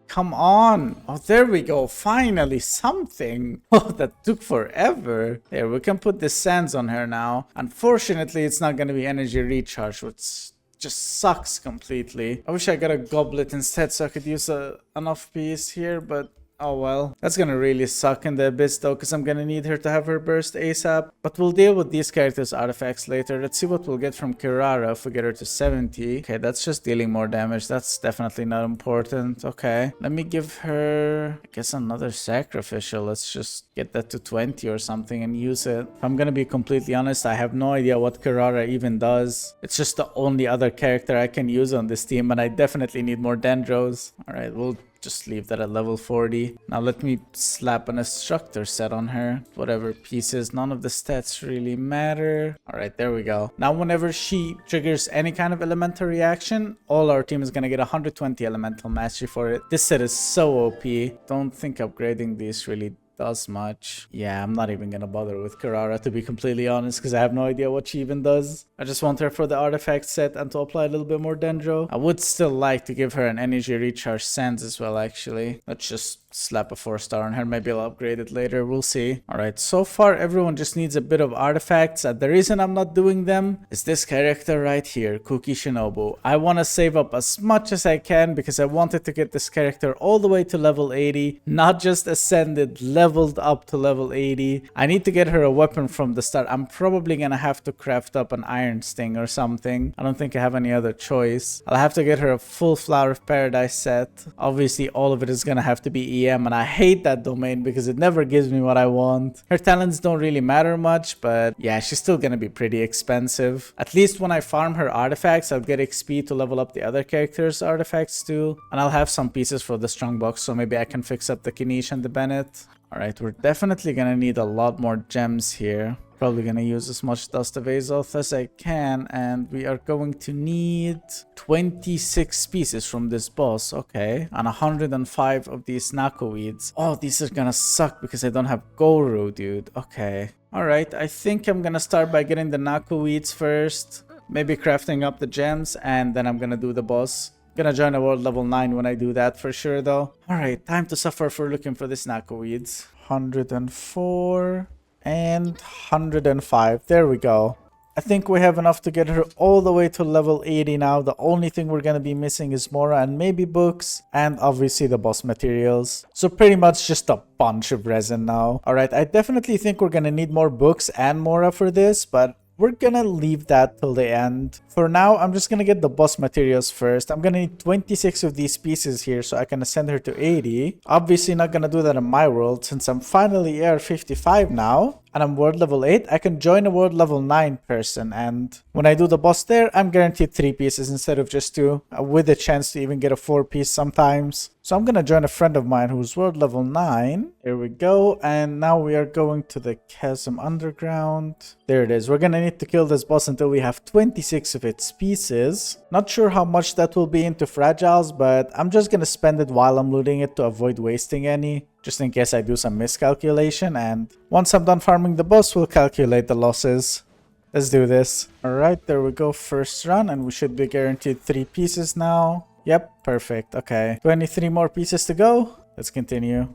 come on. Oh, there we go. Finally, something. Oh, that took forever. There, we can put the sands on her now. Unfortunately, it's not going to be energy recharge, which just sucks completely. I wish I got a goblet instead so I could use enough piece here, but... Oh well, that's gonna really suck in the Abyss though, because I'm gonna need her to have her burst ASAP. But we'll deal with these characters' artifacts later. Let's see what we'll get from Kirara if we get her to 70. Okay, that's just dealing more damage. That's definitely not important. Okay, let me give her, I guess, another sacrificial. Let's just get that to 20 or something and use it. If I'm gonna be completely honest, I have no idea what Kirara even does. It's just the only other character I can use on this team, and I definitely need more Dendros. Alright, we'll just leave that at level 40. Now let me slap an instructor set on her. Whatever pieces, none of the stats really matter. Alright, there we go. Now whenever she triggers any kind of elemental reaction, all our team is gonna get 120 elemental mastery for it. This set is so OP. Don't think upgrading these really does much. Yeah, I'm not even gonna bother with Kirara, to be completely honest, because I have no idea what she even does. I just want her for the artifact set and to apply a little bit more Dendro. I would still like to give her an energy recharge sands as well, actually. Let's just slap a 4-star on her. Maybe I'll upgrade it later. We'll see. Alright, so far everyone just needs a bit of artifacts. And the reason I'm not doing them is this character right here, Kuki Shinobu. I want to save up as much as I can because I wanted to get this character all the way to level 80. Not just ascended, leveled up to level 80. I need to get her a weapon from the start. I'm probably gonna have to craft up an Iron Sting or something. I don't think I have any other choice. I'll have to get her a full Flower of Paradise set. Obviously all of it is gonna have to be EM, and I hate that domain because it never gives me what I want. Her talents don't really matter much, but yeah, she's still gonna be pretty expensive. At least when I farm her artifacts, I'll get XP to level up the other characters' artifacts too. And I'll have some pieces for the strongbox, so maybe I can fix up the Kinich and the Bennett. Alright, we're definitely gonna need a lot more gems here. Probably gonna use as much Dust of Azoth as I can, and we are going to need 26 pieces from this boss. Okay, and 105 of these Nako weeds. Oh, these are gonna suck because I don't have Goru, dude. Okay, alright, I think I'm gonna start by getting the Nako weeds first, maybe crafting up the gems, and then I'm gonna do the boss. Gonna join a world level 9 when I do that for sure though. Alright, time to suffer for looking for this Nako weeds. 104 and 105. There we go. I think we have enough to get her all the way to level 80 now. The only thing we're gonna be missing is Mora and maybe books, and obviously the boss materials. So pretty much just a bunch of resin now. Alright, I definitely think we're gonna need more books and Mora for this, but we're gonna leave that till the end. For now, I'm just gonna get the boss materials first. I'm gonna need 26 of these pieces here so I can ascend her to 80. Obviously not gonna do that in my world since I'm finally AR 55 now. And I'm world level 8, I can join a world level 9 person, and when I do the boss there, I'm guaranteed 3 pieces instead of just 2, with a chance to even get a 4 piece sometimes. So I'm gonna join a friend of mine who's world level 9. Here we go, and now we are going to the Chasm Underground. There it is. We're gonna need to kill this boss until we have 26 of its pieces. Not sure how much that will be into fragiles, but I'm just gonna spend it while I'm looting it to avoid wasting any, just in case I do some miscalculation, and once I'm done farming the boss, we'll calculate the losses. Let's do this. Alright, there we go, first run, and we should be guaranteed 3 pieces now. Yep, perfect. Okay, 23 more pieces to go. Let's continue.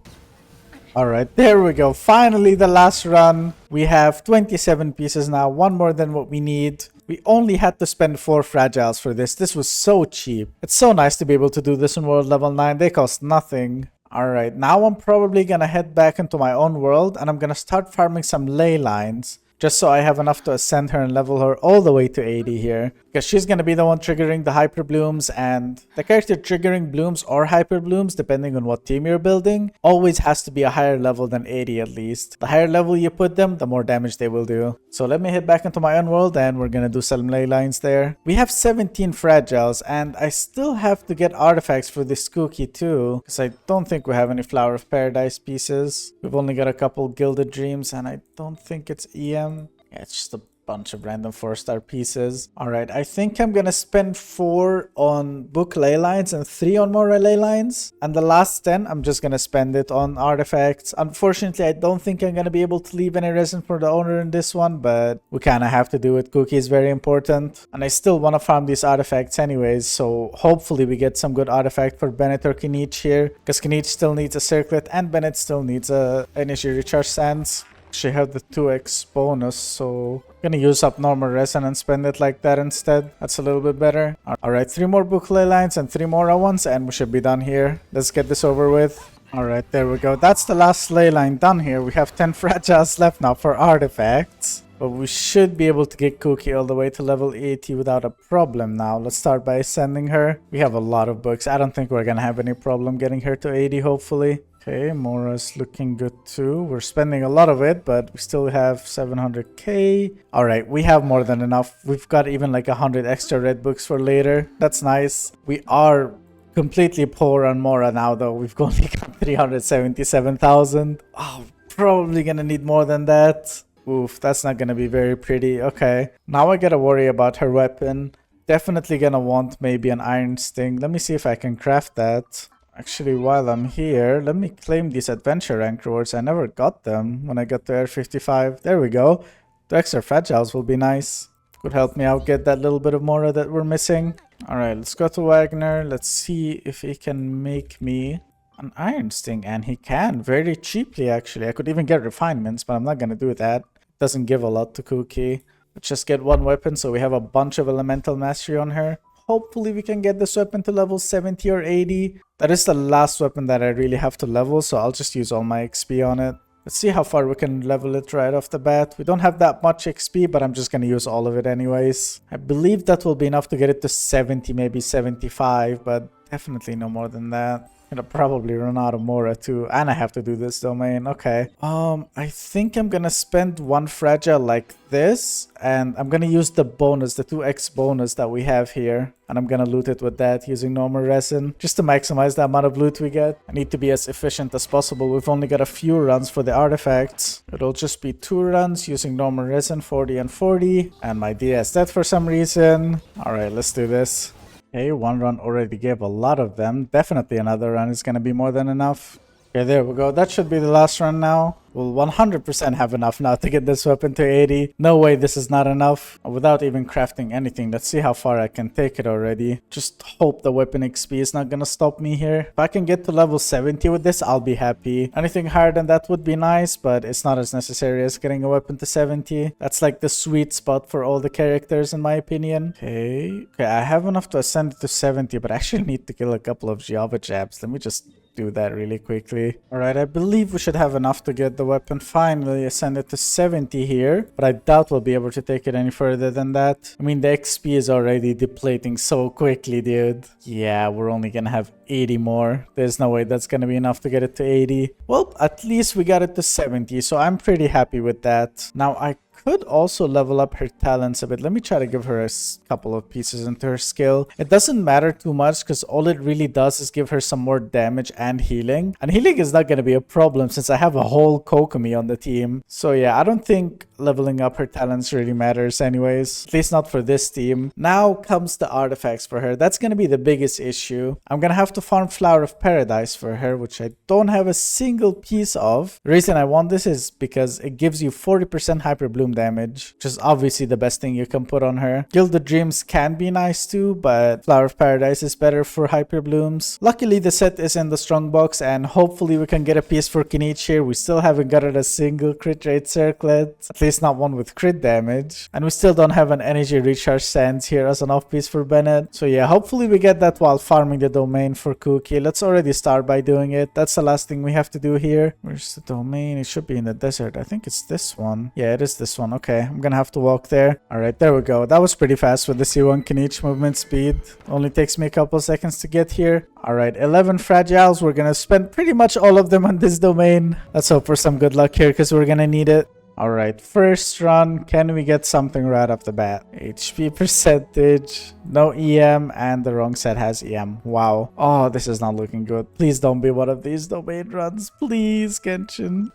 Alright, there we go. Finally, the last run. We have 27 pieces now, 1 more than what we need. We only had to spend 4 fragiles for this. This was so cheap. It's so nice to be able to do this in world level 9. They cost nothing. Alright, now I'm probably gonna head back into my own world and I'm gonna start farming some ley lines. Just so I have enough to ascend her and level her all the way to 80 here. Because she's going to be the one triggering the hyper blooms, and the character triggering blooms or hyper blooms, depending on what team you're building, always has to be a higher level than 80 at least. The higher level you put them, the more damage they will do. So let me head back into my own world and we're going to do some ley lines there. We have 17 fragiles and I still have to get artifacts for this Kuki too. Because I don't think we have any Flower of Paradise pieces. We've only got a couple Gilded Dreams and I don't think it's EM. Yeah, it's just a bunch of random 4-star pieces. Alright, I think I'm gonna spend 4 on book ley lines and 3 on more ley lines. And the last 10, I'm just gonna spend it on artifacts. Unfortunately, I don't think I'm gonna be able to leave any resin for the owner in this one, but we kinda have to do it. Cookie is very important. And I still wanna farm these artifacts anyways, so hopefully we get some good artifact for Bennett or Kinich here. Because Kinich still needs a circlet and Bennett still needs a energy recharge sands. She have the 2x bonus, so I'm gonna use up normal resin and spend it like that instead. That's a little bit better. Alright, 3 more book ley lines and 3 more ones and we should be done here. Let's get this over with. Alright, there we go. That's the last slay line done here. We have 10 fragiles left now for artifacts. But we should be able to get Cookie all the way to level 80 without a problem now. Let's start by ascending her. We have a lot of books. I don't think we're gonna have any problem getting her to 80, hopefully. Okay, Mora's looking good too. We're spending a lot of it, but we still have 700k. Alright, we have more than enough. We've got even like 100 extra red books for later. That's nice. We are completely poor on Mora now though. We've only got 377,000. Oh, probably gonna need more than that. Oof, that's not gonna be very pretty. Okay, now I gotta worry about her weapon. Definitely gonna want maybe an iron sting. Let me see if I can craft that. Actually, while I'm here, let me claim these adventure rank rewards. I never got them when I got to Air 55. There we go. The extra fragiles will be nice. Could help me out get that little bit of Mora that we're missing. Alright, let's go to Wagner. Let's see if he can make me an iron sting. And he can, very cheaply actually. I could even get refinements, but I'm not gonna do that. It doesn't give a lot to Cookie. Let's just get one weapon so we have a bunch of elemental mastery on her. Hopefully we can get this weapon to level 70 or 80. That is the last weapon that I really have to level, so I'll just use all my XP on it. Let's see how far we can level it right off the bat. We don't have that much XP, but I'm just going to use all of it anyways. I believe that will be enough to get it to 70, maybe 75, but definitely no more than that. Gonna probably run out of Mora too, and I have to do this domain. Okay. I think I'm gonna spend one fragile like this, and I'm gonna use the bonus, the 2x bonus that we have here, and I'm gonna loot it with that using normal resin, just to maximize the amount of loot we get. I need to be as efficient as possible. We've only got a few runs for the artifacts. It'll just be 2 runs using normal resin, 40 and 40, and my DS dead for some reason. All right, let's do this. Okay, one run already gave a lot of them. Definitely another run is going to be more than enough. Okay, there we go. That should be the last run now. We'll 100% have enough now to get this weapon to 80. No way this is not enough. Without even crafting anything, let's see how far I can take it already. Just hope the weapon XP is not gonna stop me here. If I can get to level 70 with this, I'll be happy. Anything higher than that would be nice, but it's not as necessary as getting a weapon to 70. That's like the sweet spot for all the characters in my opinion. Okay, I have enough to ascend it to 70, but I actually need to kill a couple of Java jabs. Let me just do that really quickly. Alright, I believe we should have enough to get the weapon finally ascend it to 70 here, but I doubt we'll be able to take it any further than that. I mean, the XP is already depleting so quickly, dude. Yeah, we're only gonna have 80 more. There's no way that's gonna be enough to get it to 80. Well, at least we got it to 70, so I'm pretty happy with that. Now, I could also level up her talents a bit. Let me try to give her a couple of pieces into her skill. It doesn't matter too much because all it really does is give her some more damage and healing. And healing is not going to be a problem since I have a whole Kokomi on the team. So yeah, I don't think leveling up her talents really matters anyways. At least not for this team. Now comes the artifacts for her. That's going to be the biggest issue. I'm going to have to farm Flower of Paradise for her, which I don't have a single piece of. The reason I want this is because it gives you 40% Hyper Bloom damage, which is obviously the best thing you can put on her. Gilded Dreams can be nice too, but Flower of Paradise is better for Hyper Blooms. Luckily, the set is in the strong box, and hopefully we can get a piece for kinich here. We still haven't gotten a single crit rate circlet, at least not one with crit damage. And we still don't have an energy recharge sands here as an off piece for Bennett. So yeah, hopefully we get that while farming the domain for Cookie. Let's already start by doing it. That's the last thing we have to do here. Where's the domain? It should be in the desert. I think it's this one. Yeah, it is this one. Okay, I'm gonna have to walk there. Alright, there we go. That was pretty fast with the C1 kinich movement speed. Only takes me a couple seconds to get here. Alright, 11 fragiles. We're gonna spend pretty much all of them on this domain. Let's hope for some good luck here because we're gonna need it. Alright, first run. Can we get something right off the bat? HP percentage, no EM, and the wrong set has EM. Wow. Oh, this is not looking good. Please don't be one of these domain runs. Please, Genshin.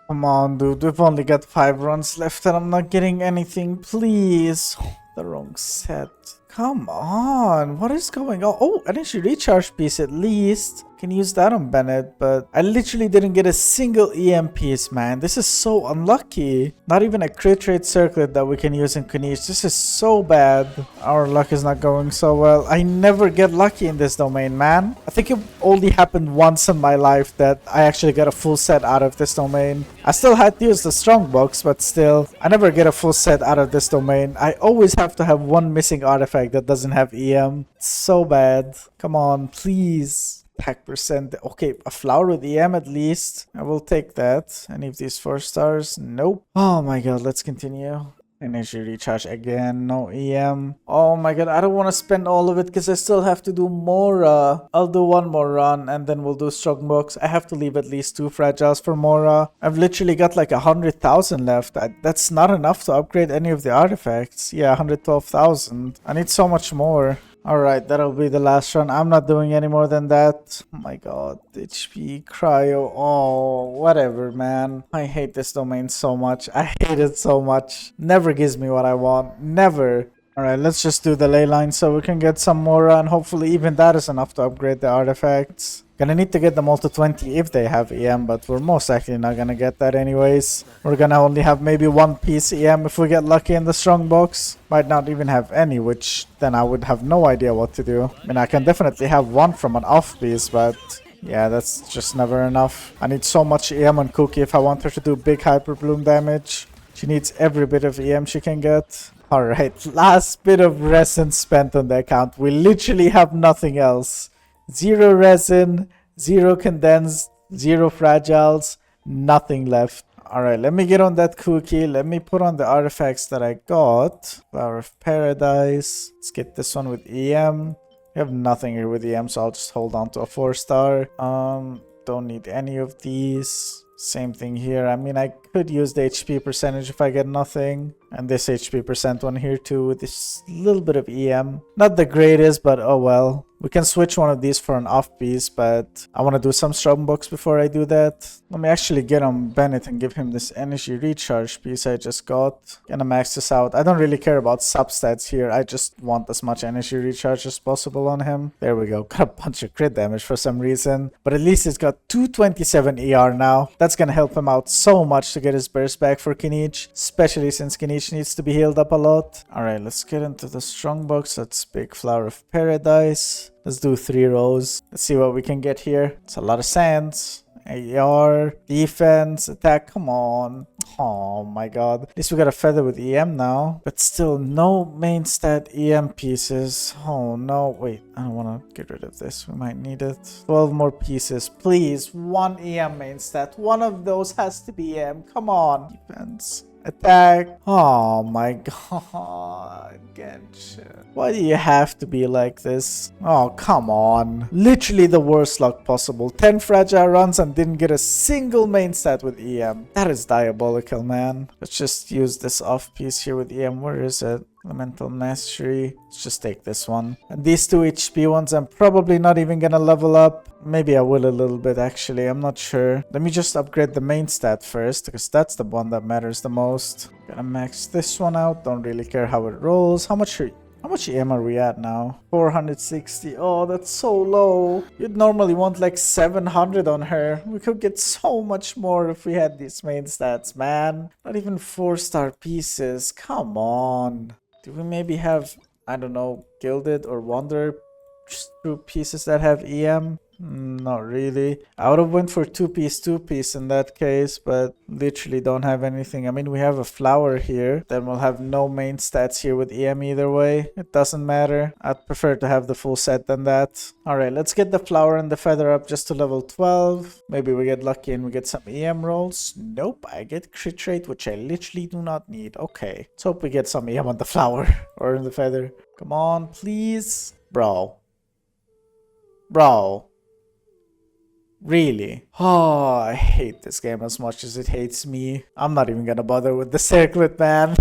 Come on, dude. We've only got 5 runs left and I'm not getting anything. Please. The wrong set. Come on. What is going on? Oh, energy recharge piece at least. Can use that on Bennett, but I literally didn't get a single EM piece, man. This is so unlucky. Not even a crit rate circlet that we can use in kinich. This is so bad. Our luck is not going so well. I never get lucky in this domain, man. I think it only happened once in my life that I actually got a full set out of this domain. I still had to use the strong box, but still, I never get a full set out of this domain. I always have to have one missing artifact that doesn't have EM. It's so bad. Come on, please. attack percent. Okay, a flower with EM at least. I will take that. Any of these 4 stars? Nope. Oh my god, let's continue. Energy recharge again, no EM. Oh my god, I don't want to spend all of it because I still have to do Mora. I'll do one more run and then we'll do Strongbox. I have to leave at least 2 fragiles for Mora. I've literally got like 100,000 left. That's not enough to upgrade any of the artifacts. Yeah, 112,000. I need so much more. Alright, that'll be the last run. I'm not doing any more than that. Oh my god. HP, cryo, oh, whatever, man. I hate this domain so much. I hate it so much. Never gives me what I want. Never. Alright, let's just do the ley line so we can get some more, and hopefully even that is enough to upgrade the artifacts. Gonna need to get them all to 20 if they have EM, but we're most likely not gonna get that anyways. We're gonna only have maybe 1 piece EM if we get lucky in the strong box. Might not even have any, which then I would have no idea what to do. I mean, I can definitely have 1 from an off piece, but yeah, that's just never enough. I need so much EM on Cookie if I want her to do big hyper bloom damage. She needs every bit of EM she can get. Alright, last bit of resin spent on the account. We literally have nothing else. 0 resin, 0 condensed, 0 fragiles, nothing left. Alright, let me get on that cookie. Let me put on the artifacts that I got. Flower of Paradise. Let's get this one with EM. We have nothing here with EM, so I'll just hold on to a 4-star. Don't need any of these. Same thing here. I mean, I could use the HP percentage if I get nothing. And this HP percent one here too with this little bit of EM. Not the greatest, but oh well. We can switch one of these for an off piece, but I want to do some Strongbox before I do that. Let me actually get on Bennett and give him this energy recharge piece I just got. Gonna max this out. I don't really care about substats here. I just want as much energy recharge as possible on him. There we go. Got a bunch of crit damage for some reason. But at least it's got 227 ER now. That's gonna help him out so much to get his burst back for kinich. Especially since kinich needs to be healed up a lot. Alright, let's get into the Strongbox. That's big Flower of Paradise. Let's do 3 rows. Let's see what we can get here. It's a lot of sands. AR, defense, attack, come on. Oh my god. At least we got a feather with EM now. But still, no main stat EM pieces. Oh no, wait. I don't want to get rid of this. We might need it. 12 more pieces. Please, 1 EM main stat. One of those has to be EM. Come on. Defense. Attack. Oh my god, Genshin. Why do you have to be like this? Oh, come on. Literally the worst luck possible. 10 fragile runs and didn't get a single main stat with EM. That is diabolical, man. Let's just use this off piece here with EM. Where is it? Elemental Mastery. Let's just take this one. And these 2 HP ones, I'm probably not even gonna level up. Maybe I will a little bit, actually. I'm not sure. Let me just upgrade the main stat first, because that's the one that matters the most. Gonna max this one out. Don't really care how it rolls. How much EM are we at now? 460. Oh, that's so low. You'd normally want like 700 on her. We could get so much more if we had these main stats, man. Not even 4-star pieces. Come on. Do we maybe have, I don't know, Gilded or Wanderer pieces that have EM? Not really. I would have went for 2-piece in that case, but literally don't have anything. I mean, we have a flower here. Then we'll have no main stats here with EM either way. It doesn't matter. I'd prefer to have the full set than that. Alright, let's get the flower and the feather up just to level 12. Maybe we get lucky and we get some EM rolls. Nope, I get crit rate, which I literally do not need. Okay, let's hope we get some EM on the flower or in the feather. Come on, please. Bro. Really? Oh, I hate this game as much as it hates me. I'm not even gonna bother with the circlet, man.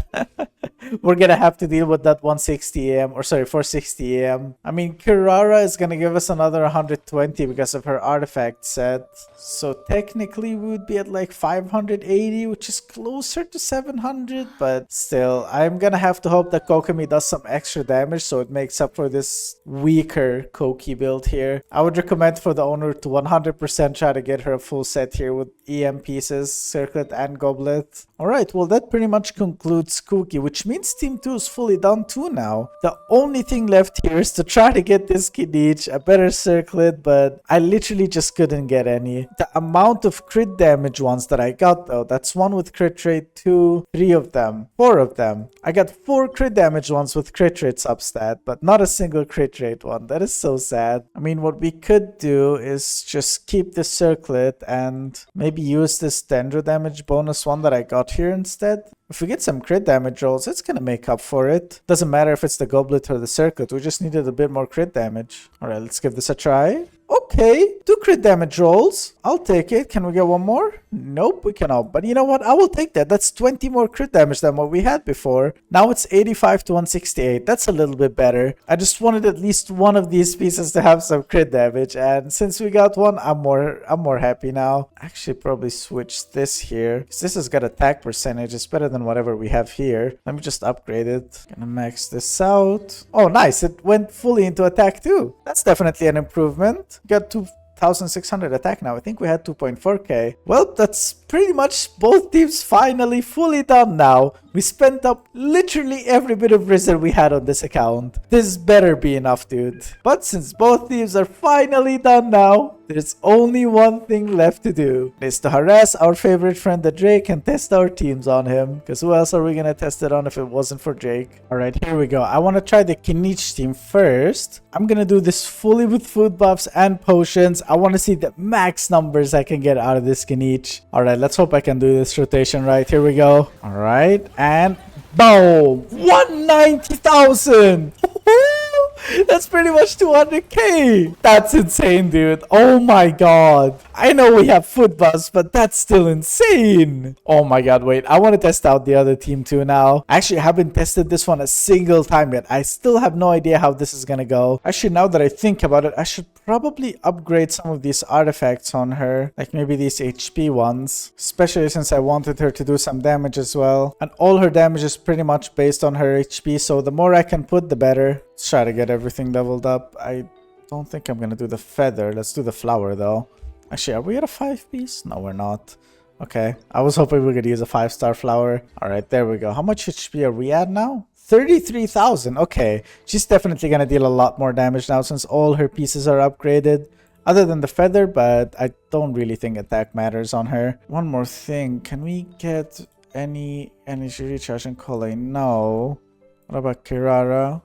We're gonna have to deal with that 160 AM, or sorry, 460 AM. I mean, Kirara is gonna give us another 120 because of her artifact set. So technically we would be at like 580, which is closer to 700, but still, I'm gonna have to hope that Kokomi does some extra damage so it makes up for this weaker Koki build here. I would recommend for the owner to 100% try to get her a full set here with EM pieces, circlet and goblet. Alright, well that pretty much concludes Kuki, which means means Team 2 is fully done too now. The only thing left here is to try to get this kinich, a better circlet, but I literally just couldn't get any. The amount of crit damage ones that I got though, that's one with crit rate, 2, 3 of them, 4 of them. I got 4 crit damage ones with crit rate substat, but not a single crit rate one. That is so sad. I mean, what we could do is just keep the circlet and maybe use this dendro damage bonus one that I got here instead. If we get some crit damage rolls, it's gonna make up for it. Doesn't matter if it's the goblet or the circlet, we just needed a bit more crit damage. Alright, let's give this a try. Okay, 2 crit damage rolls. I'll take it. Can we get one more? Nope, we cannot. But you know what? I will take that. That's 20 more crit damage than what we had before. Now it's 85 to 168. That's a little bit better. I just wanted at least one of these pieces to have some crit damage. And since we got one, I'm more happy now. Actually, probably switch this here, because this has got attack percentage. It's better than whatever we have here. Let me just upgrade it. Gonna max this out. Oh, nice. It went fully into attack too. That's definitely an improvement. Got 2,600 attack now. I think we had 2.4k. Well, that's pretty much both teams finally fully done now. We spent up literally every bit of resin we had on this account. This better be enough, dude. But since both teams are finally done now, there's only one thing left to do. It's to harass our favorite friend the Drake and test our teams on him. Because who else are we gonna test it on if it wasn't for Drake? Alright, here we go. I want to try the kinich team first. I'm gonna do this fully with food buffs and potions. I want to see the max numbers I can get out of this kinich. Alright, let's hope I can do this rotation right. Here we go. Alright, and boom! 190,000! That's pretty much 200k. That's insane, dude. Oh my god. I know we have foot buffs, but that's still insane. Oh my god, wait. I want to test out the other team too now. Actually, I haven't tested this one a single time yet. I still have no idea how this is gonna go. Actually, now that I think about it, I should probably upgrade some of these artifacts on her. Like maybe these HP ones. Especially since I wanted her to do some damage as well. And all her damage is pretty much based on her HP. So the more I can put, the better. Let's try to get everything leveled up. I don't think I'm gonna do the feather. Let's do the flower though. Actually, are we at a 5-piece? No, we're not. Okay, I was hoping we could use a 5-star flower. Alright, there we go. How much HP are we at now? 33,000. Okay, she's definitely gonna deal a lot more damage now since all her pieces are upgraded. Other than the feather, but I don't really think attack matters on her. One more thing. Can we get any energy recharge and Kole? No. What about Kirara?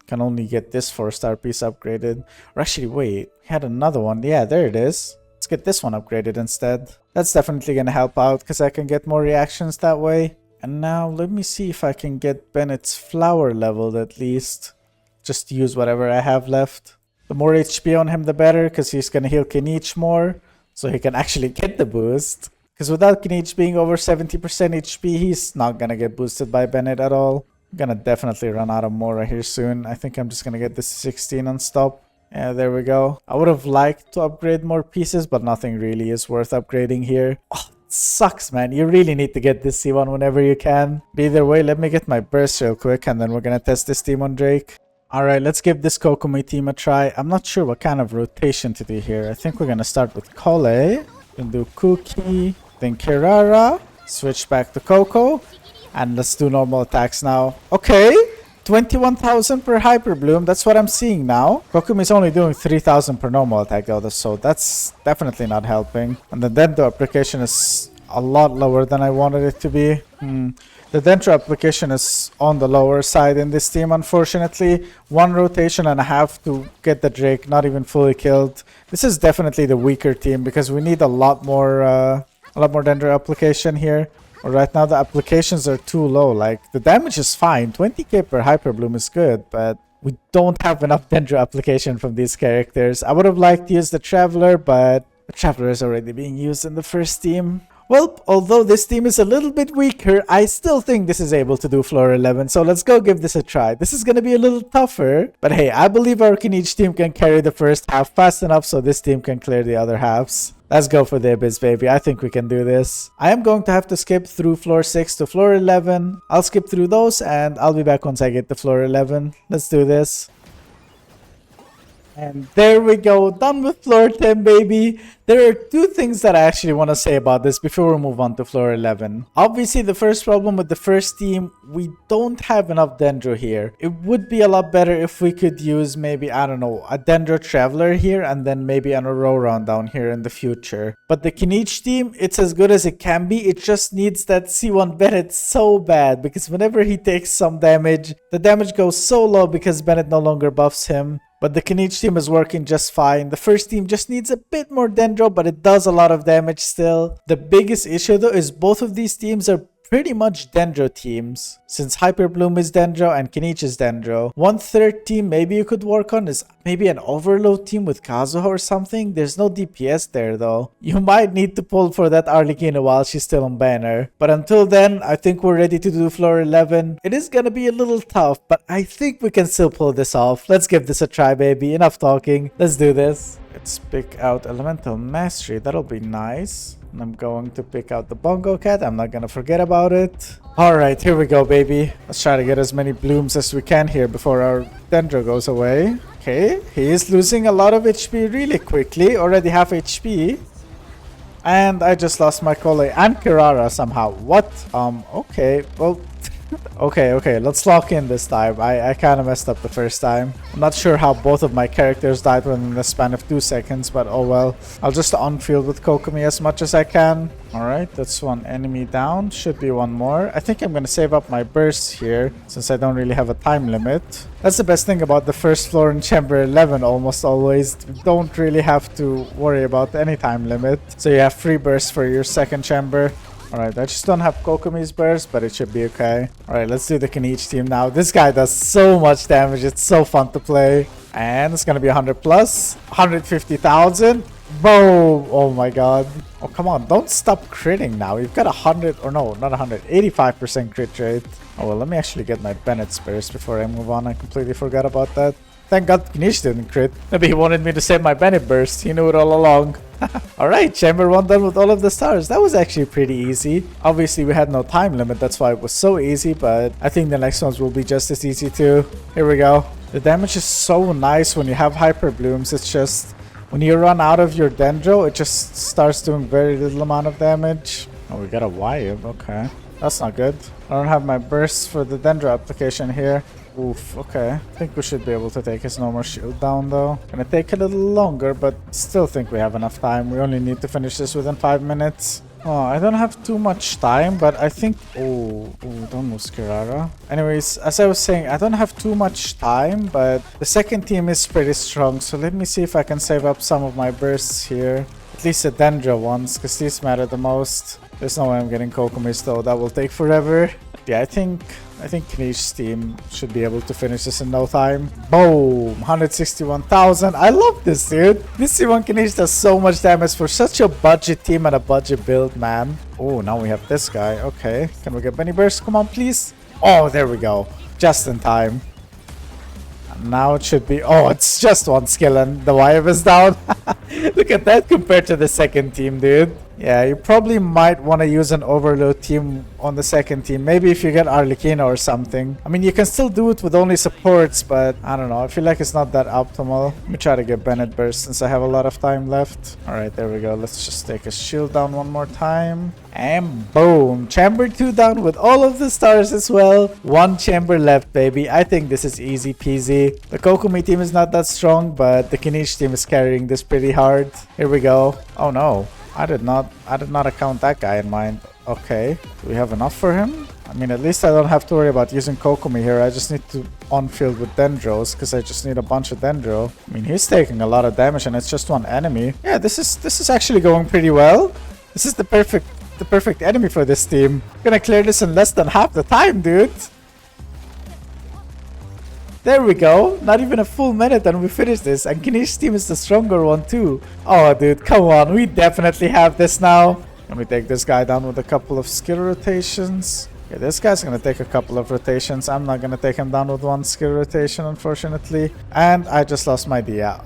Can only get this 4-star piece upgraded. Or actually, wait, we had another one. Yeah, there it is. Let's get this one upgraded instead. That's definitely gonna help out because I can get more reactions that way. And now let me see if I can get Bennett's flower leveled at least. Just use whatever I have left. The more HP on him, the better, because he's gonna heal kinich more, so he can actually get the boost. Because without kinich being over 70% HP, he's not gonna get boosted by Bennett at all. I'm gonna definitely run out of Mora here soon. I think I'm just gonna get this 16 on stop. Yeah, there we go. I would have liked to upgrade more pieces, but nothing really is worth upgrading here. Oh, it sucks, man. You really need to get this C1 whenever you can. But either way, let me get my burst real quick, and then we're gonna test this team on Drake. Alright, let's give this Kokomi team a try. I'm not sure what kind of rotation to do here. I think we're gonna start with Kole, then do Kuki, then Kirara, switch back to Coco. And let's do normal attacks now. Okay, 21,000 per Hyper Bloom. That's what I'm seeing now. Kokumi's is only doing 3,000 per normal attack though, so that's definitely not helping. And the Dendro application is a lot lower than I wanted it to be. The Dendro application is on the lower side in this team, unfortunately. 1 rotation and a half to get the Drake, not even fully killed. This is definitely the weaker team because we need a lot more Dendro application here. Right now the applications are too low. Like the damage is fine, 20k per Hyper Bloom is good, but we don't have enough Dendro application from these characters. I would have liked to use the Traveler, but the Traveler is already being used in the first team. Well, although this team is a little bit weaker, I still think this is able to do floor 11, so let's go give this a try. This is going to be a little tougher, but hey, I believe our kinich team can carry the first half fast enough so this team can clear the other halves. Let's go for the Abyss, baby. I think we can do this. I am going to have to skip through floor 6 to floor 11. I'll skip through those and I'll be back once I get to floor 11. Let's do this. And there we go, done with floor 10, baby. There are two things that I actually want to say about this before we move on to floor 11. Obviously, the first problem with the first team, we don't have enough Dendro here. It would be a lot better if we could use maybe, I don't know, a Dendro Traveler here and then maybe an Aurora down here in the future. But the kinich team, it's as good as it can be. It just needs that C1 Bennett so bad because whenever he takes some damage, the damage goes so low because Bennett no longer buffs him. But the kinich team is working just fine. The first team just needs a bit more Dendro, but it does a lot of damage still. The biggest issue though is both of these teams are pretty much Dendro teams. Since Hyper Bloom is Dendro and kinich is Dendro. One third team maybe you could work on is maybe an Overload team with Kazuha or something. There's no DPS there though. You might need to pull for that Arlecchino while she's still on banner. But until then, I think we're ready to do floor 11. It is gonna be a little tough, but I think we can still pull this off. Let's give this a try, baby. Enough talking. Let's do this. Let's pick out Elemental Mastery. That'll be nice. And I'm going to pick out the Bongo Cat. I'm not gonna forget about it. Alright, here we go, baby. Let's try to get as many blooms as we can here before our Dendro goes away. Okay, he is losing a lot of HP really quickly. Already half HP. And I just lost my Kole and Kirara somehow. What? Okay, well... Okay, let's lock in this time. I kind of messed up the first time. I'm not sure how both of my characters died within the span of 2 seconds, but oh well. I'll just on-field with Kokomi as much as I can. Alright, that's one enemy down. Should be one more. I think I'm gonna save up my bursts here, since I don't really have a time limit. That's the best thing about the first floor in Chamber 11 almost always. You don't really have to worry about any time limit. So you have free bursts for your second chamber. Alright, I just don't have Kokomi's burst, but it should be okay. Alright, let's do the kinich team now. This guy does so much damage. It's so fun to play. And it's gonna be 100 plus. 150,000. Boom! Oh my god. Oh, come on. Don't stop critting now. You've got 100, or no, not 100. 85% crit rate. Oh, well, let me actually get my Bennett's burst before I move on. I completely forgot about that. Thank God kinich didn't crit. Maybe he wanted me to save my Bennett burst. He knew it all along. Alright, Chamber 1 done with all of the stars. That was actually pretty easy. Obviously, we had no time limit. That's why it was so easy. But I think the next ones will be just as easy too. Here we go. The damage is so nice when you have Hyper Blooms. It's just... when you run out of your Dendro, it just starts doing very little amount of damage. Oh, we got a Wyve. Okay. That's not good. I don't have my bursts for the Dendro application here. Oof, okay. I think we should be able to take his normal shield down though. Gonna take a little longer, but still think we have enough time. We only need to finish this within 5 minutes. Oh, I don't have too much time, but I think... Oh, don't lose Kirara. Anyways, as I was saying, I don't have too much time, but the second team is pretty strong. So let me see if I can save up some of my bursts here. At least the Dendro ones, because these matter the most. There's no way I'm getting Kokomis though. That will take forever. Yeah, I think kinich's team should be able to finish this in no time. Boom! 161,000. I love this, dude. This C1 kinich does so much damage for such a budget team and a budget build, man. Oh, now we have this guy. Okay. Can we get Benny Burst? Come on, please. Oh, there we go. Just in time. And now it should be... Oh, it's just one skill and the Wyve is down. Look at that compared to the second team, dude. Yeah, you probably might want to use an Overload team on the second team. Maybe if you get Arlecchino or something. I mean, you can still do it with only supports, but I don't know. I feel like it's not that optimal. Let me try to get Bennett Burst since I have a lot of time left. Alright, there we go. Let's just take a shield down one more time. And boom! Chamber 2 down with all of the stars as well. One chamber left, baby. I think this is easy peasy. The Kokomi team is not that strong, but the kinich team is carrying this pretty hard. Here we go. Oh no. I did not account that guy in mind. Okay. Do we have enough for him? I mean, at least I don't have to worry about using Kokomi here. I just need to on-field with Dendros because I just need a bunch of Dendro. I mean, he's taking a lot of damage and it's just one enemy. Yeah, this is actually going pretty well. This is the perfect enemy for this team. Gonna clear this in less than half the time, dude. There we go. Not even a full minute and we finished this. And kinich's team is the stronger one too. Oh, dude, come on. We definitely have this now. Let me take this guy down with a couple of skill rotations. Yeah, this guy's gonna take a couple of rotations. I'm not gonna take him down with one skill rotation, unfortunately. And I just lost my Dia.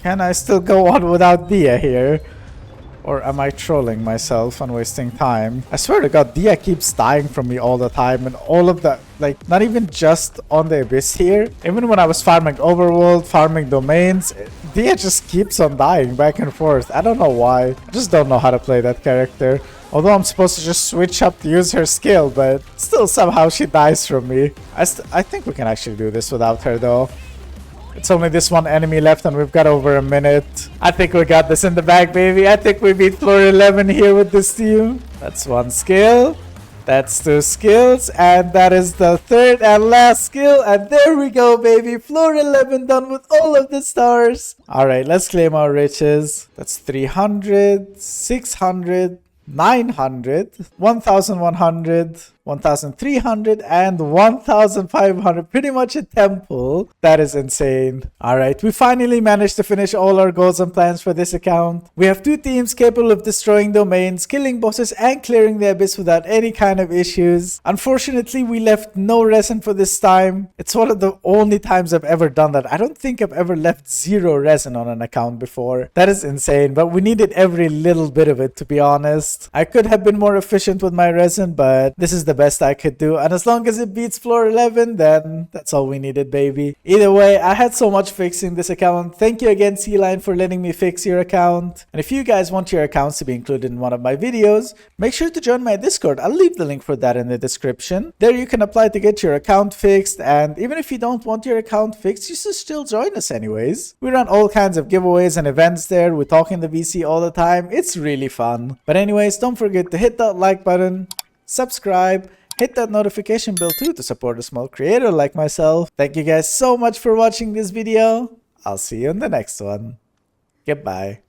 Can I still go on without Dia here? Or am I trolling myself and wasting time? I swear to god, Dia keeps dying from me all the time, and all of that, like, not even just on the Abyss here. Even when I was farming Overworld, farming domains, Dia just keeps on dying back and forth. I don't know why. I just don't know how to play that character. Although I'm supposed to just switch up to use her skill, but still somehow she dies from me. I think we can actually do this without her though. It's only this one enemy left and we've got over a minute. I think we got this in the bag, baby. I think we beat floor 11 here with this team. That's one skill. That's two skills. And that is the third and last skill. And there we go, baby. Floor 11 done with all of the stars. Alright, let's claim our riches. That's 300, 600, 900, 1100, 1300 and 1500. Pretty much a temple. That is insane. Alright, we finally managed to finish all our goals and plans for this account. We have two teams capable of destroying domains, killing bosses and clearing the abyss without any kind of issues. Unfortunately, we left no resin for this time. It's one of the only times I've ever done that. I don't think I've ever left 0 resin on an account before. That is insane, but we needed every little bit of it, to be honest. I could have been more efficient with my resin, but this is the best I could do, and as long as it beats floor 11, then that's all we needed, baby. Either way, I had so much fixing this account. Thank you again, C-Line, for letting me fix your account. And if you guys want your accounts to be included in one of my videos, make sure to join my Discord. I'll leave the link for that in the description. There you can apply to get your account fixed, and even if you don't want your account fixed, you should still join us anyways. We run all kinds of giveaways and events there. We talk in the VC all the time. It's really fun. But anyways, don't forget to hit that like button, subscribe, hit that notification bell too to support a small creator like myself. Thank you guys so much for watching this video. I'll see you in the next one. Goodbye.